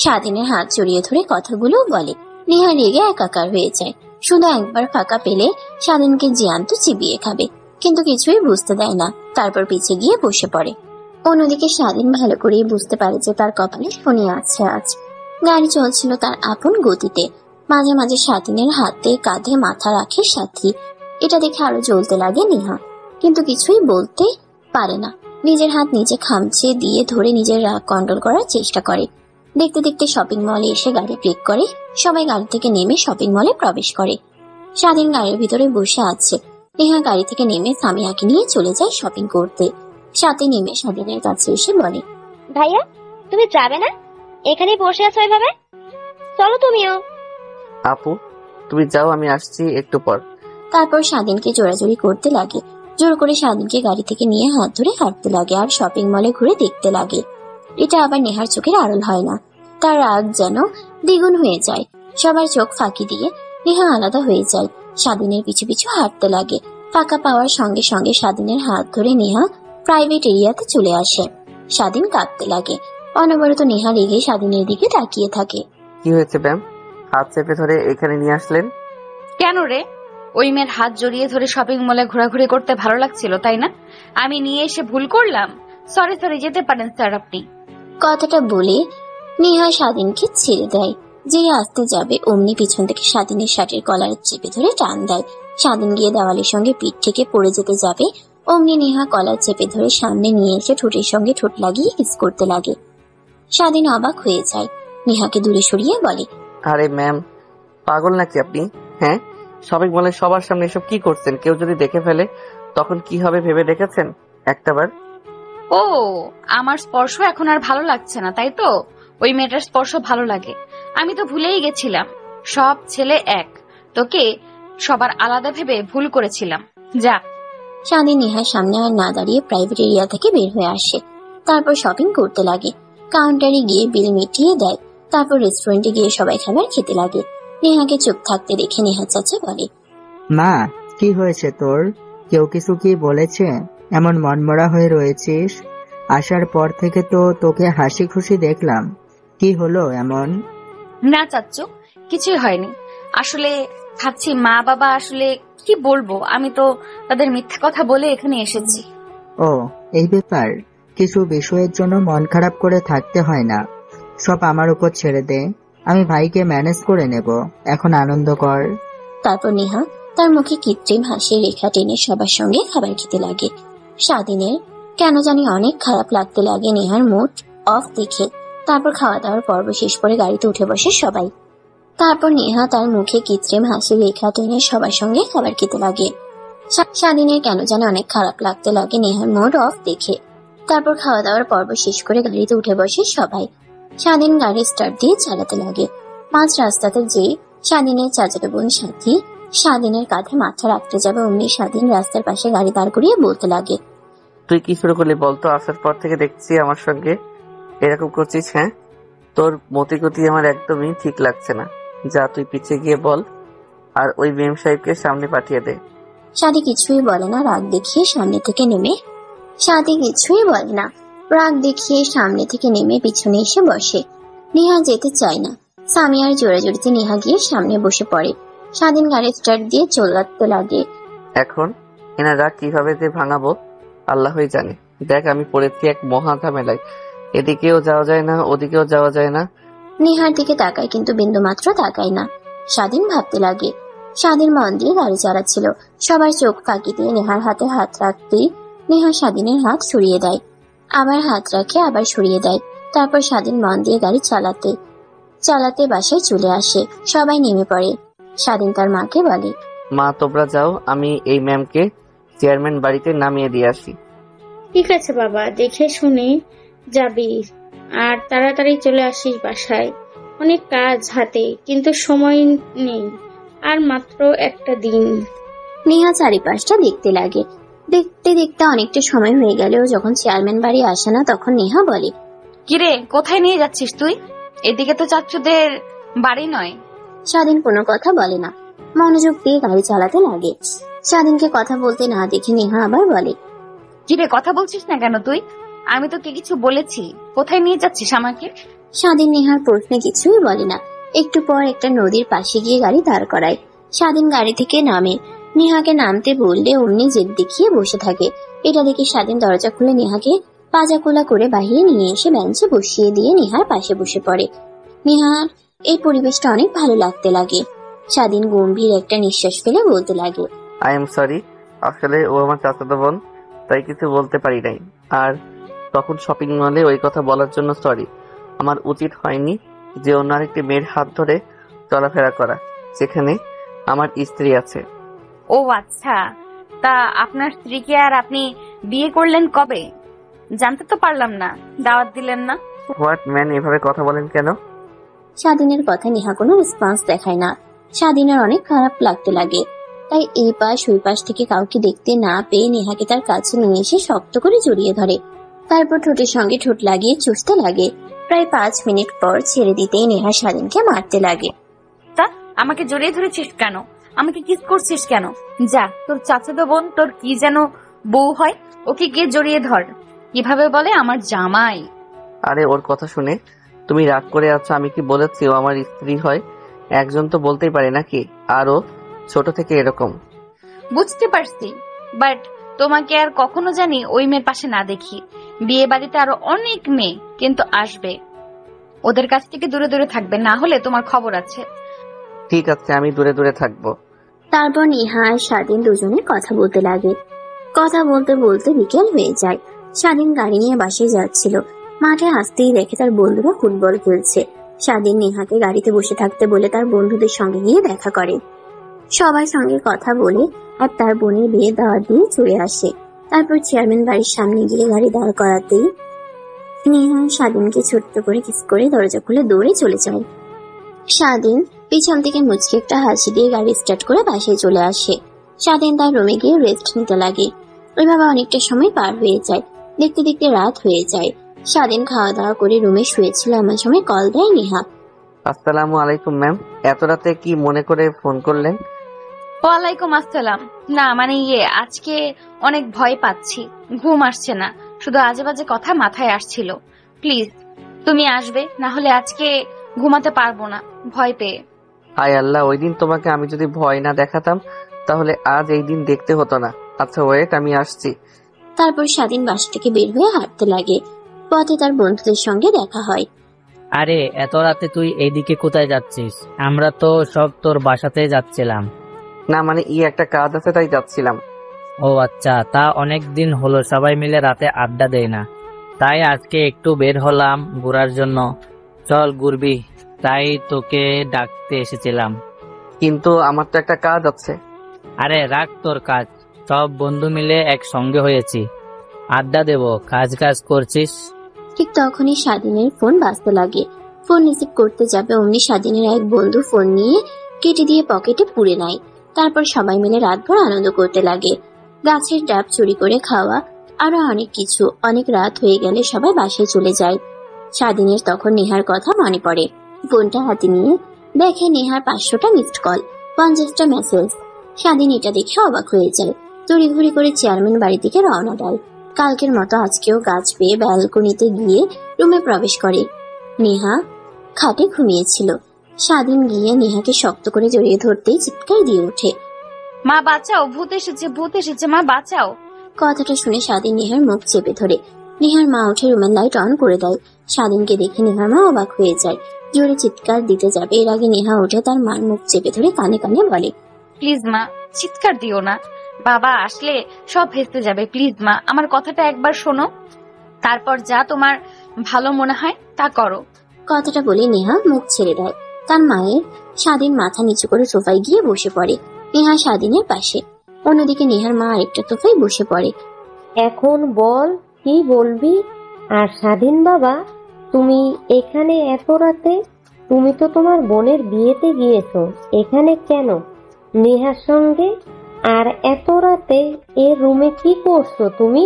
স্বাধীনের হাত জড়িয়ে ধরে কথাগুলো বলে। নেহা রেগে একাকার হয়ে যায়। শুধু একবার ফাঁকা পেলে স্বাধীনকে জ্যান্ত চিবিয়ে খাবে, কিন্তু কিছুই বুঝতে দেয় না। তারপর পিছে গিয়ে বসে পড়ে। অন্যদিকে স্বাধীন ভালো করেই বুঝতে পারে যে তার কপালে শনি আছে আজ। গাড়ি চলছিল তার আপন গতিতে। মাঝে মাঝে স্বাধীনের হাতে কাঁধে মাথা রাখে সাথী। এটা দেখে আরো জ্বলতে লাগে নেহা, কিন্তু কিছুই বলতে পারে না। নিজের হাত নিজে খামচে দিয়ে ধরে নিজের রাগ কন্ট্রোল করার চেষ্টা করে। দেখতে দেখতে শপিং মলে এসে গাড়ি ব্রেক করে। সবাই গাড়ি থেকে নেমে শপিং মলে প্রবেশ করে। স্বাধীন গাড়ির ভিতরে বসে আছে। নেহা গাড়ি থেকে নেমে সামিয়াকে নিয়ে চলে যায় শপিং করতে। সাথে নেমে স্বাধীনের কাছে এসে বলে, ভাইয়া তুমি যাবে না? এখানেই বসে আছো এভাবে? চলো তুমিও। আপু তুমি যাও, আমি আসছি একটু পর। তারপর স্বাধীনকে জোরাজোরি করতে লাগে। জোর করে স্বাধীনকে গাড়ি থেকে নিয়ে হাত ধরে হাঁটতে লাগে আর শপিং মলে ঘুরে দেখতে লাগে। এটা আবার নেহার চোখের আড়াল হয় না। তার রাগ যেন দ্বিগুণ হয়ে যায়। সবার চোখ ফাঁকি দিয়ে নেহা আলাদা হয়ে যায়। স্বাধীনের পিছু পিছু হাঁটতে লাগে। ফাঁকা পাওয়ার সঙ্গে সঙ্গে স্বাধীনের হাত ধরে নেহা প্রাইভেট এরিয়াতে চলে আসে। স্বাধীন কাঁদতে লাগে। অনবরত নেহা রেগে স্বাধীনের দিকে তাকিয়ে থাকে। কি হয়েছে ম্যাম, হাত চেপে ধরে এখানে নিয়ে আসলেন কেন রে? ওই মেয়ের হাত জড়িয়ে ধরে শপিং মলে ঘোরাঘুরি করতে ভালো লাগছিল তাই না? আমি নিয়ে এসে ভুল করলাম। সরি যেতে পারেন স্যার আপনি। কথাটা বলে নেহা স্বাধীনকে ছেড়ে দেয়। যে আসতে যাবে অমনি পিছন থেকে স্বাধীনের শার্টের কলার চেপে ধরে টান দেয়। স্বাধীন গিয়ে দেওয়ালের সঙ্গে পিঠ থেকে পড়ে যেতে যাবে, অমনি নেহা কলার চেপে ধরে সামনে নিয়ে এসে ঠোঁটের সঙ্গে ঠোঁট লাগিয়ে কিস করতে লাগে। স্বাধীন অবাক হয়ে যায়। নেহাকে দূরে সরিয়ে বলে, আরে ম্যাম পাগল নাকি আপনি? হ্যাঁ, শপিং মলে সবার সামনে এসব কি করছেন? কেউ যদি দেখে ফেলে তখন কি হবে ভেবে দেখেছেন একটাবার? ও, আমার স্পর্শ এখন আর ভালো লাগছে না তাই তো? ওই মেয়েটার স্পর্শ ভালো লাগে। আমি তো ভুলেই গেছিলাম সব ছেলে এক, তোকে সবার আলাদা ভেবে ভুল করেছিলাম। যা। স্বাধীন নেহার সামনে আর না দাঁড়িয়ে প্রাইভেট এরিয়া থেকে বের হয়ে আসে। তারপর শপিং করতে লাগে। কাউন্টারে গিয়ে বিল মিটিয়ে দেয়। তারপর রেস্টুরেন্টে গিয়ে সবাই খাবার খেতে লাগে। নেহাকে চুপ থাকতে দেখে নেহা চাচা বলে, মা কি হয়েছে তোর? কেউ কিছু কি বলেছে? এমন মনমরা হয়ে রয়েছিস? আসার পর থেকে তো তোকে হাসি খুশি দেখলাম, কি হলো এমন? না চাচ্চু, কিছুই হয়নি। আসলে ভাবছি মা বাবা আসলে কি বলবো, আমি তো তাদের মিথ্যা কথা বলে এখানে এসেছি। ও এই ব্যাপার, কিছু বিষয়ের জন্য মন খারাপ করে থাকতে হয় না, সব আমার উপর ছেড়ে দে, আমি ভাইকে ম্যানেজ করে নেব, এখন আনন্দ কর। তারপর নেহা তার মুখে কৃত্রিম হাসির রেখা টেনে সবার সঙ্গে খাবার খেতে লাগে। স্বাধীনের কেন জানি অনেক খারাপ লাগতে লাগে নেহার মুড অফ দেখে। তারপর খাওয়া দাওয়ার পর্ব শেষ করে গাড়িতে উঠে বসে সবাই। তারপর নেহা তার মুখে কৃত্রিম হাসির রেখা টেনে সবার সঙ্গে খাবার খেতে লাগে। স্বাধীনের কেন জানি অনেক খারাপ লাগতে লাগে নেহার মুড অফ দেখে। তারপর খাওয়া দাওয়ার পর্ব শেষ করে গাড়িতে উঠে বসে সবাই। স্বাধীন গাড়ি স্টার্ট দিয়ে চালাতে লাগে। মাঝ রাস্তাতে যে স্বাধীনের চাচাতো বোন সাথী স্বাধীনের কাঁধে মাথা রাখতে যাবে অমনি স্বাধীন রাস্তার পাশে গাড়ি দাঁড় করিয়ে বলতে লাগে, তুই কি শুরু করলি বলতো? আসার পর থেকে দেখছি আমার সঙ্গে এরকম করছিস। হ্যাঁ, তোর মতিগতি আমার একদমই ঠিক লাগছে না। যা, তুই পিছিয়ে গিয়ে বল আর ওই মেম সাহেবকে সামনে পাঠিয়ে দে। সাদি কিছুই বলে না, রাগ দেখিয়ে সামনে থেকে নেমে পিছনে এসে বসে। নেহা যেতে চায় না। সামিয়ার জোরাজোরিতে নেহা গিয়ে সামনে বসে পড়ে। স্বাধীন গাড়ি স্টার্ট দিয়ে চলাতে লাগে। এখন এনারা কিভাবে যে ভাঙাবো আল্লাহই জানে। দেখ, আমি পড়েছি এক মহা ঝামেলায়। এদিকেও যাওয়া যায় না, ওদিকেও যাওয়া যায় না। নেহার দিকে তাকায় কিন্তু বিন্দু মাত্র তাকায় না। স্বাধীন ভাবতে লাগে। স্বাধীন মন দিয়ে গাড়ি চালাচ্ছিল। সবার চোখ ফাঁকি দিয়ে নেহার হাতে হাত রাখতেই নেহা স্বাধীনের হাত সরিয়ে দেয়, আবার হাত রাখে, আবার সরিয়ে দেয়। তারপর স্বাধীন মন দিয়ে গাড়ি চালাতে চালাতে বাসায় চলে আসে। সবাই নেমে পড়ে। স্বাধীন তার মাকে বলে, মা তোমরা যাও, আমি এই ম্যামকে চেয়ারম্যান বাড়িতে নামিয়ে দিয়ে আসি। ঠিক আছে বাবা, দেখে শুনে যাবি আর তাড়াতাড়ি চলে আসিস বাসায়। অনেক কাজ হাতে, কিন্তু সময় নেই, আর মাত্র একটা দিন। নেহা চারিপাশটা দেখতে লাগে। দেখতে দেখতে অনেকটা সময় হয়ে গেলেও যখন চেয়ারম্যান বাড়ি আসে না, তখন নেহা বলে, কিরে, কোথায় নিয়ে যাচ্ছিস তুই? এদিকে তো চাচ্চুদের বাড়ি নয়। স্বাধীন কোনো কথা বলে না, মনোযোগ দিয়ে গাড়ি চালাতে লাগে। স্বাধীনকে কথা বলতে না দেখে নেহা আবার বলে, কিরে, কথা বলছিস না কেন তুই? আমি তোকে কিছু বলেছি, কোথায় নিয়ে যাচ্ছিস আমাকে? স্বাধীন নেহার প্রশ্নে কিছুই বলে না। একটু পর একটা নদীর পাশে গিয়ে গাড়ি দাঁড় করায়। স্বাধীন গাড়ি থেকে নামে। নেহাকে নামতে বললে অমনি জেদ দেখিয়ে বসে থাকে। এটা দেখে স্বাধীন দরজা খুলে নেহাকে পাজাকোলা করে বাহিরে নিয়ে এসে বেঞ্চে বসিয়ে দিয়ে নেহার পাশে বসে পড়ে। নেহার এই পরিবেশটা অনেক ভালো লাগতে লাগে। স্বাধীন গম্ভীর একটা নিঃশ্বাস ফেলে বলতে লাগে, আই এম সরি, আসলে ও আমার চাচাতো বোন, তাই কিছু বলতে পারি নাই। আর তখন শপিং মলে ওই কথা বলার জন্য সরি। আমার উচিত হয়নি যে অন্য আরেকটি মেয়ের হাত ধরে চলাফেরা করা, যেখানে আমার স্ত্রী আছে। ও আচ্ছা, তা আপনার স্ত্রীকে আর আপনি বিয়ে করলেন কবে? জানতে তো পারলাম না, দাওয়াত দিলেন না। হোয়াট ম্যান, এভাবে কথা বলেন কেন? স্বাধীনের কথা নেহা কোনো রেসপন্স দেখায় না। স্বাধীনের অনেক খারাপ লাগতে লাগে। তাই এই পাশ ওই পাশ থেকে কাউকে দেখতে না পেয়ে নেহাকে তার কাছে নিয়ে এসে শক্ত করে জড়িয়ে ধরে। তারপর ঠোঁটের সঙ্গে ঠোঁট লাগিয়ে চুষতে লাগে। প্রায় 5 মিনিট পর ছেড়ে দিতেই নেহা স্বাধীনকে মারতে লাগে। তা আমাকে জড়িয়ে ধরেছিস কেন? আমাকে কিস করছিস কেন? যা, তোর চাচাতো বোন তোর কি যেন বউ হয়, ওকে গিয়ে জড়িয়ে ধর। কিভাবে বলে আমার জামাই? আরে ওর কথা শুনে তুমি রাগ করে আছো? আমি কি বলেছি ও আমার স্ত্রী হয়? একজন তো বলতেই পারে নাকি? আর ও ছোট থেকে এরকম। বুঝতে পারছি, বাট তোমাকে আর কখনো জানি ওই মেয়ের পাশে না দেখি। বিয়ে বাড়িতে আরো অনেক মেয়ে কিন্তু আসবে, ওদের কাছ থেকে দূরে দূরে থাকবে, না হলে তোমার খবর আছে। ঠিক আছে, আমি দূরে দূরে থাকবো। তারপর নেহা আর স্বাধীন দুজনে কথা বলতে লাগে। কথা বলতে বলতে বিকেল হয়ে যায়। স্বাধীন গাড়ি নিয়ে বাসায় যাচ্ছিল। মাঠে আসতেই দেখে তার বন্ধুরা ফুটবল খেলছে। স্বাধীন নেহাকে গাড়িতে বসে থাকতে বলে তার বন্ধুদের সঙ্গে গিয়ে দেখা করে। সবার সঙ্গে কথা বলে আর তার বোনের বিয়ে দাওয়াত দিয়ে চলে আসে। তারপর চেয়ারম্যান বাড়ির সামনে গিয়ে গাড়ি দাঁড় করাতেই নেহা স্বাধীনকে ছোট্ট করে কিস করে দরজা খুলে দৌড়ে চলে যায়। স্বাধীন পিছন থেকে মুচকি একটা হাসি দিয়ে গাড়ি স্টার্ট করে বাসায় চলে আসে। স্বাধীন তার রুমে গিয়ে রেস্ট নিতে লাগে। ওইভাবে অনেকটা সময় পার হয়ে যায়। দেখতে দেখতে রাত হয়ে যায়। স্বাধীন খাওয়া দাওয়া করে রুমে শুয়েছিল, এমন সময় কল দেয় নেহা। আসসালামু আলাইকুম ম্যাম, এত রাতে কি মনে করে ফোন করলেন? ওয়ালাইকুম আসসালাম। না মানে আজকে অনেক ভয় পাচ্ছি, ঘুম আসছে না, শুধু আজে বাজে কথা মাথায় আসছিল। প্লিজ তুমি আসবে, না হলে আজকে ঘুমাতে পারবো না ভয় পেয়ে। হায় আল্লাহ, ওই দিন তোমাকে আমি যদি ভয় না দেখাতাম তাহলে আজ এই দিন দেখতে হতো না। আচ্ছা ওয়েট, আমি আসছি। তারপর স্বাধীন বাসা থেকে বের হয়ে হাঁটতে লাগে। পথে তার বন্ধুদের সঙ্গে দেখা হয়। আরে এত রাতে তুই এইদিকে কোথায় যাচ্ছিস? আমরা তো সব তোর বাসাতে যাচ্ছিলাম। না মানে একটা কাজ আছে তাই যাচ্ছিলাম। ও আচ্ছা, তা অনেক দিন হলো সবাই মিলে রাতে আড্ডা দেয় না, তাই আজকে একটু বের হলাম ঘোরার জন্য। চল ঘুরবি, তাই তোকে ডাকতে এসেছিলাম। কিন্তু আমার তো একটা কাজ আছে। আরে রাখ তোর কাজ, সব বন্ধু মিলে একসঙ্গে হয়েছি, আড্ডা দেব, কাজ কাজ করছিস। ঠিক তখনই স্বাধীনের ফোন বাজতে লাগে। ফোন রিসিভ করতে যাবে অমনি স্বাধীনের এক বন্ধু ফোন নিয়ে কেটে দিয়ে পকেটে পুরে নেয়। তারপর সবাই মিলে রাতভর আনন্দ করতে লাগে। গাছের ডাব চুরি করে খাওয়া, আরো অনেক কিছু। অনেক রাত হয়ে গেলে সবাই বাসায় চলে যায়। স্বাধীনের তখন নেহার কথা মনে পড়ে। ফোনটা হাতে নিয়ে দেখে নেহার 500টা মিসড কল, 50টা মেসেজ। স্বাধীন এটা দেখে অবাক হয়ে যায়। তড়িঘড়ি করে চেয়ারম্যান বাড়ির দিকে রওনা দেয়। কালকের মতো আজকেও গাছ পেয়ে ব্যালকনিতে গিয়ে রুমে প্রবেশ করে। নেহা খাটে ঘুমিয়েছিল। স্বাধীন গিয়ে নেহাকে শক্ত করে জড়িয়ে ধরতেই চিৎকার দিয়ে ওঠে, মা বাঁচাও, ভূত এসেছে, মা বাঁচাও। কথাটা শুনে স্বাধীন নেহার মুখ চেপে ধরে। নেহার মা উঠে রুমের লাইট অন করে দেয়। স্বাধীনকে দেখে নেহার মা অবাক হয়ে যায়। জোরে চিৎকার দিতে যাবে, এর আগে নেহা উঠে তার মার মুখ চেপে ধরে কানে কানে বলে, প্লিজ মা, চিৎকার দিও না, বাবা আসলে সব ভেস্তে যাবে। প্লিজ মা, আমার কথাটা একবার শোনো, তারপর যা তোমার ভালো মনে হয় তা করো। কথাটা বলে নেহা মুখ ছেড়ে দেয়। তার মায়ের স্বাধীন মাথা নিচু করে সোফায় গিয়ে বসে পড়ে। নেহা স্বাধীনের পাশে। অন্যদিকে নেহার মা আরেকটা সোফায় বসে পড়ে। এখন বল, কি বলবি? আর স্বাধীন বাবা, তুমি এখানে এত রাতে? তুমি তো তোমার বোনের বিয়েতে গিয়েছো, এখানে কেন নেহার সঙ্গে? আর এত রাতে এর রুমে কি করছো তুমি?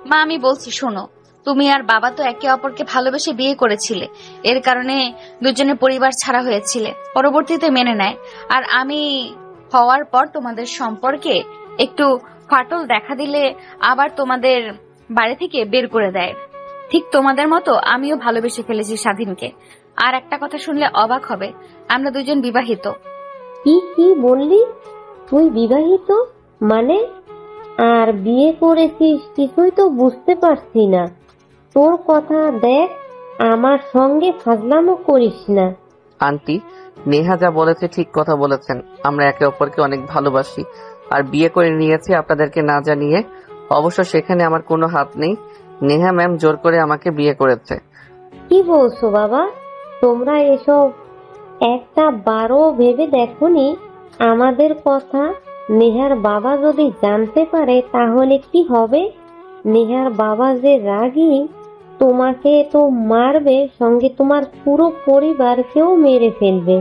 মা আমি বলছি শোনো, তুমি আর বাবা তো একে অপরকে ভালোবেসে বিয়ে করেছিলে, এর কারণে দুজনের পরিবার ছাড়া হয়েছিলে, পরবর্তীতে মেনে নেয়। আর আমি হওয়ার পর তোমাদের সম্পর্কে একটু ফাটল দেখা দিলে আবার তোমাদের বাড়ি থেকে বের করে দেয়। ঠিক তোমাদের মতো আমিও ভালোবেসে ফেলেছি স্বাধীনকে। আর একটা কথা শুনলে অবাক হবে, আমরা দুজন বিবাহিত। কি বললি? তুই বিবাহিত মানে? আর বিয়ে করেছিস? কিছুই তো বুঝতে পারছি না তোর কথা। দেখ, আমার সঙ্গে ফাজলামো করিস না। আন্টি, নেহা যা বলেছে ঠিক কথা বলেছেন। আমরা একে অপরকে অনেক ভালোবাসি আর বিয়ে করে নিয়েছি আপনাদেরকে না জানিয়ে। অবশ্য সেখানে আমার কোনো হাত নেই। নেহা ম্যাম জোর করে আমাকে বিয়ে করেছে। কি বলছো বাবা? তোমরা এসব একটা বারও ভেবে দেখোনি আমাদের কথা? নেহার বাবা যদি জানতে পারে তাহলে কি হবে? নেহার বাবা যে রাগী, তোমাকে তো মারবে, সঙ্গে তোমার পুরো পরিবারকেও মেরে ফেলবে।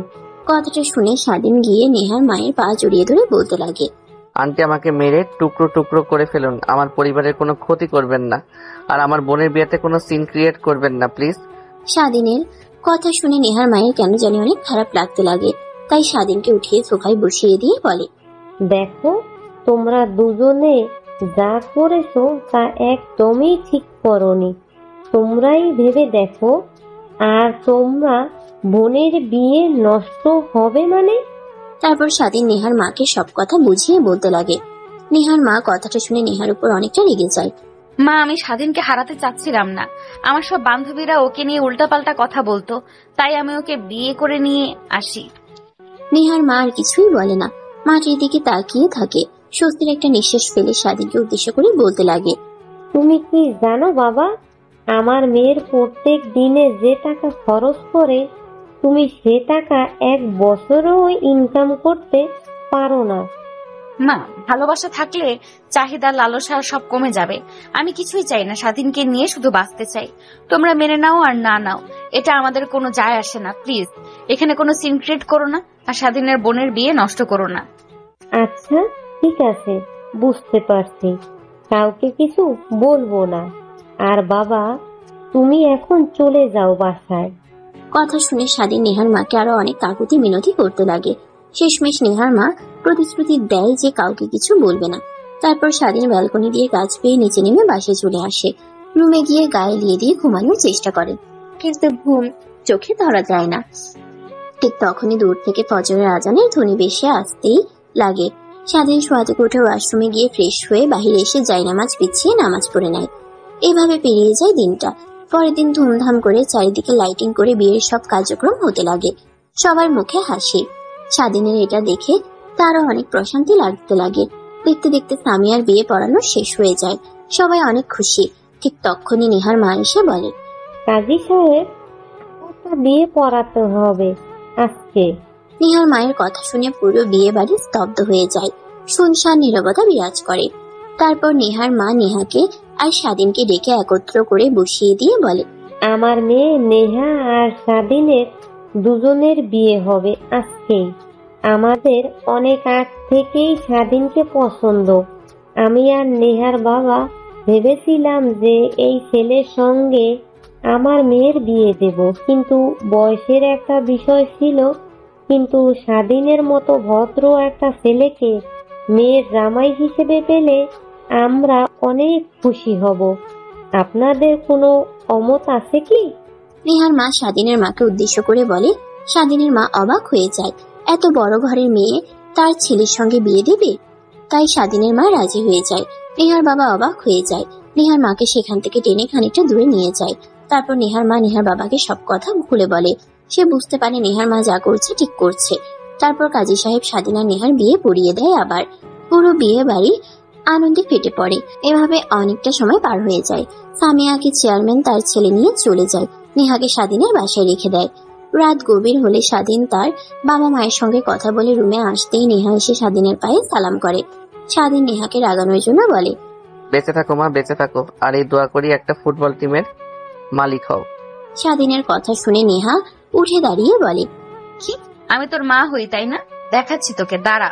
কথাটা শুনে স্বাধীন গিয়ে নেহার মায়ের পা জড়িয়ে ধরে বলতে লাগে, আন্টি আমাকে মেরে টুকরো টুকরো করে ফেলুন, আমার পরিবারের কোনো ক্ষতি করবেন না, আর আমার বোনের বিয়েতে কোনো সিন ক্রিয়েট করবেন না প্লিজ। স্বাধীনের কথা শুনে নেহার মায়ের কেন জানি অনেক খারাপ লাগতে লাগে। তাই স্বাধীনকে উঠিয়ে সোফায় বসিয়ে দিয়ে বলে, দেখো, তোমরা দুজনে যা করেছো তা একদমই ঠিক করোনি। তোমরাই ভেবে দেখো, আর তোমরা বোনের বিয়ে নষ্ট হবে মানে? তারপর স্বাধীন নেহার মাকে সব কথা বুঝিয়ে বলতে লাগে। নেহার মা কথাটা শুনে নেহার উপর অনেকটা রেগে যায়। মা, আমি স্বাধীনকে হারাতে চাচ্ছিলাম না। আমার সব বান্ধবীরা ওকে নিয়ে উল্টাপাল্টা কথা বলতো, তাই আমি ওকে বিয়ে করে নিয়ে আসি। নেহার মা আর কিছুই বলে না, মাটির দিকে তাকিয়ে থাকে। স্বস্তির একটা নিঃশ্বাস ফেলে স্বাধীনকে উদ্দেশ্য করে বলতে লাগে, তুমি কি জানো বাবা, আমার মেয়ের প্রত্যেক দিনে যে টাকা খরচ করে তুমি সে টাকা এক বছরেও ইনকাম করতে পারো না। মা, ভালোবাসা থাকলে চাহিদা লালসা সব কমে যাবে। আমি কিছুই চাই না, স্বাধীনকে নিয়ে শুধু বাঁচতে চাই। তোমরা মেনে নাও আর না নাও, এটা আমাদের কোনো যায় আসে না। প্লিজ এখানে কোনো সিন ক্রিয়েট করো না, আর স্বাধীনের বোনের বিয়ে নষ্ট করো না। আচ্ছা ঠিক আছে, বুঝতে পারছি, কাউকে কিছু বলবো না। আর বাবা, তুমি এখন চলে যাও বাসায়। কথা শুনে স্বাধীন নেহার মাকে আরো অনেক কাকুতি মিনতি করতে লাগে। শেষমেশ নেহার মা প্রতিশ্রুতি দেয় যে কাউকে কিছু বলবে না। তারপর স্বাধীন ব্যালকনি দিয়ে গাছ পেয়ে নিচে নেমে বাসায় চলে আসে। রুমে গিয়ে গায়ে দিয়ে ঘুমানোর চেষ্টা করে, কিন্তু ঘুম চোখে ধরা যায় না। ঠিক তখনই দূর থেকে ফজরের আজানের ধ্বনি ভেসে আসতেই লাগে। স্বাধীন শোয়া থেকে উঠে ওয়াশরুমে গিয়ে ফ্রেশ হয়ে বাহিরে এসে জায়নামাজ বিছিয়ে নামাজ পড়ে নেয়। এভাবে পেরিয়ে যায় দিনটা। পরের দিন ধুমধাম করে চারিদিকে লাইটিং করে বিয়ের সব কার্যক্রম হতে লাগে। সবার মুখে হাসি। স্বাধীনের এটা দেখে তারও অনেক প্রশান্তি লাগতে লাগে। দেখতে দেখতে সামিয়ার বিয়ে পড়ানো শেষ হয়ে যায়। সবাই অনেক খুশি। ঠিক তখনই নেহার মা এসে বলে, কাজী সাহেব, বিয়ে পড়াতে হবে আজকে। নেহার মায়ের কথা শুনে পুরো বিয়ে বাড়ি স্তব্ধ হয়ে যায়। শুনশান নীরবতা বিরাজ করে। তারপর নেহার মা নেহাকে আর স্বাধীনকে ডেকে একত্র করে বসিয়ে দিয়ে বলে, আমার মেয়ে নেহা আর স্বাধীনের দুজনের বিয়ে হবে আজকেই। আমাদের অনেক আগ থেকেই স্বাধীনকে পছন্দ। আমি আর নেহার বাবা ভেবেছিলাম যে এই ছেলের সঙ্গে আমার মেয়ের বিয়ে দেব, কিন্তু বয়সের একটা বিষয় ছিল। কিন্তু স্বাধীনের মতো ভদ্র একটা ছেলেকে মেয়ের জামাই হিসেবে পেলে আমরা অনেক খুশি হব। আপনাদের কোনো অমত আছে কি? নেহার মা স্বাধীনের মাকে উদ্দেশ্য করে বলে। স্বাধীনের মা অবাক হয়ে যায়, এত বড় ঘরের মেয়ে তার ছেলের সঙ্গে বিয়ে দেবে। তাই স্বাধীনের মা রাজি হয়ে যায়। নেহার বাবা অবাক হয়ে যায়। নেহার মাকে সেখান থেকে টেনে খানিকটা দূরে নিয়ে যায়। তারপর নেহার মা নেহার বাবাকে সব কথা খুলে বলে। সে বুঝতে পারে নেহার মা যা করছে ঠিক করছে। তারপর কাজী সাহেব স্বাধীন আর নেহার বিয়ে পড়িয়ে দেয়। আবার পুরো বিয়ে বাড়ি আনন্দে ফেটে পড়ে। এভাবে অনেকটা সময় পার হয়ে যায়। সামিয়াকে চেয়ারম্যান তার ছেলে নিয়ে চলে যায়। নেহাকে স্বাধীনের বাসায় রেখে দেয়। রাত গভীর হলে স্বাধীন তার বাবা মায়ের সঙ্গে কথা বলে রুমে আসতেই নেহা এসে স্বাধীনের পায়ে সালাম করে। স্বাধীন নেহাকে রাগানোর জন্য বলে, বেঁচে থাকো মা, বেঁচে থাকো, আর এই দোয়া করি একটা ফুটবল টিমের মালিক হও। স্বাধীনের কথা শুনে নেহা উঠে দাঁড়িয়ে বলে, কি, আমি তোর মা হই তাই না? দেখাচ্ছি তোকে, দাঁড়া।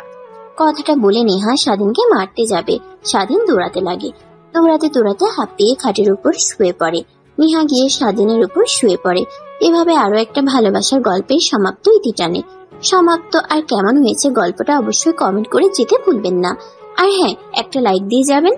কথাটা বলে নেহা স্বাধীনকে মারতে যাবে। স্বাধীন দৌড়াতে লাগে। দৌড়াতে দৌড়াতে হাঁপিয়ে খাটের উপর শুয়ে পড়ে। নেহা গিয়ে স্বাধীনের উপর শুয়ে পড়ে। এভাবে আরো একটা ভালোবাসার গল্পের সমাপ্ত ইতি টানে। সমাপ্ত আর কেমন হয়েছে গল্পটা অবশ্যই কমেন্ট করে যেতে ভুলবেন না। আর হ্যাঁ, একটা লাইক দিয়ে যাবেন।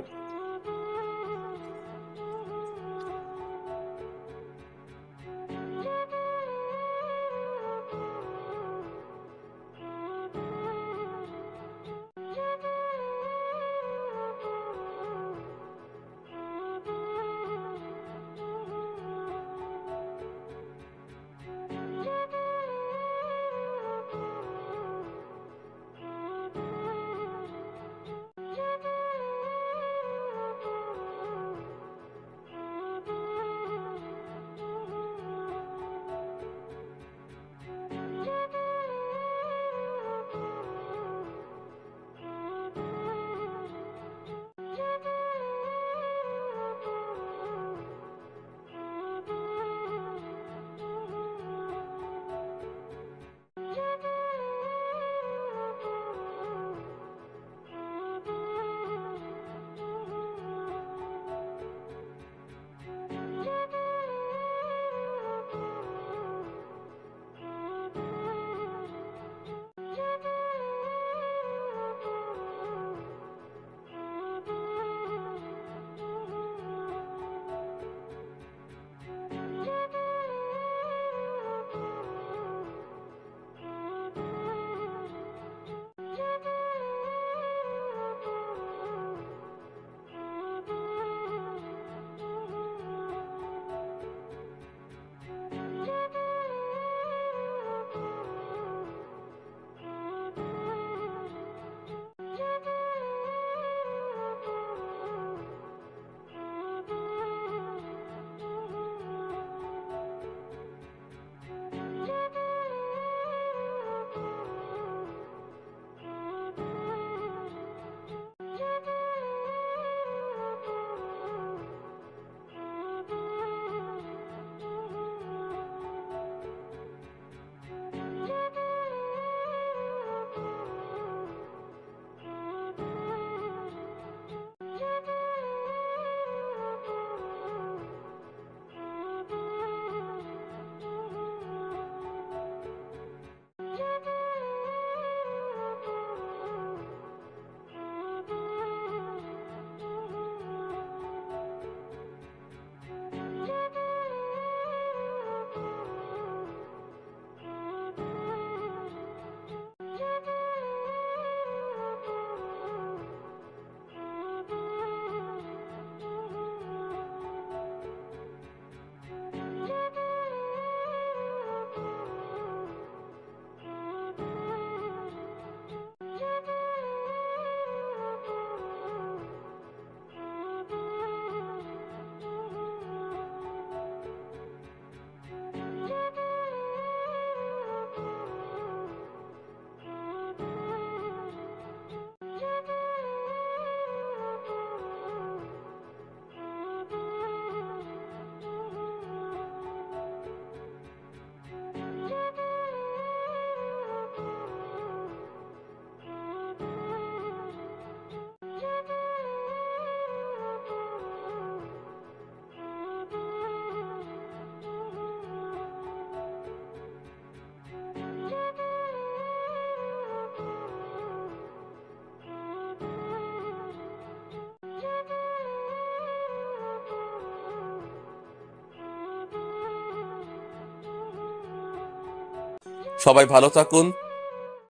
সবাই ভালো থাকুন।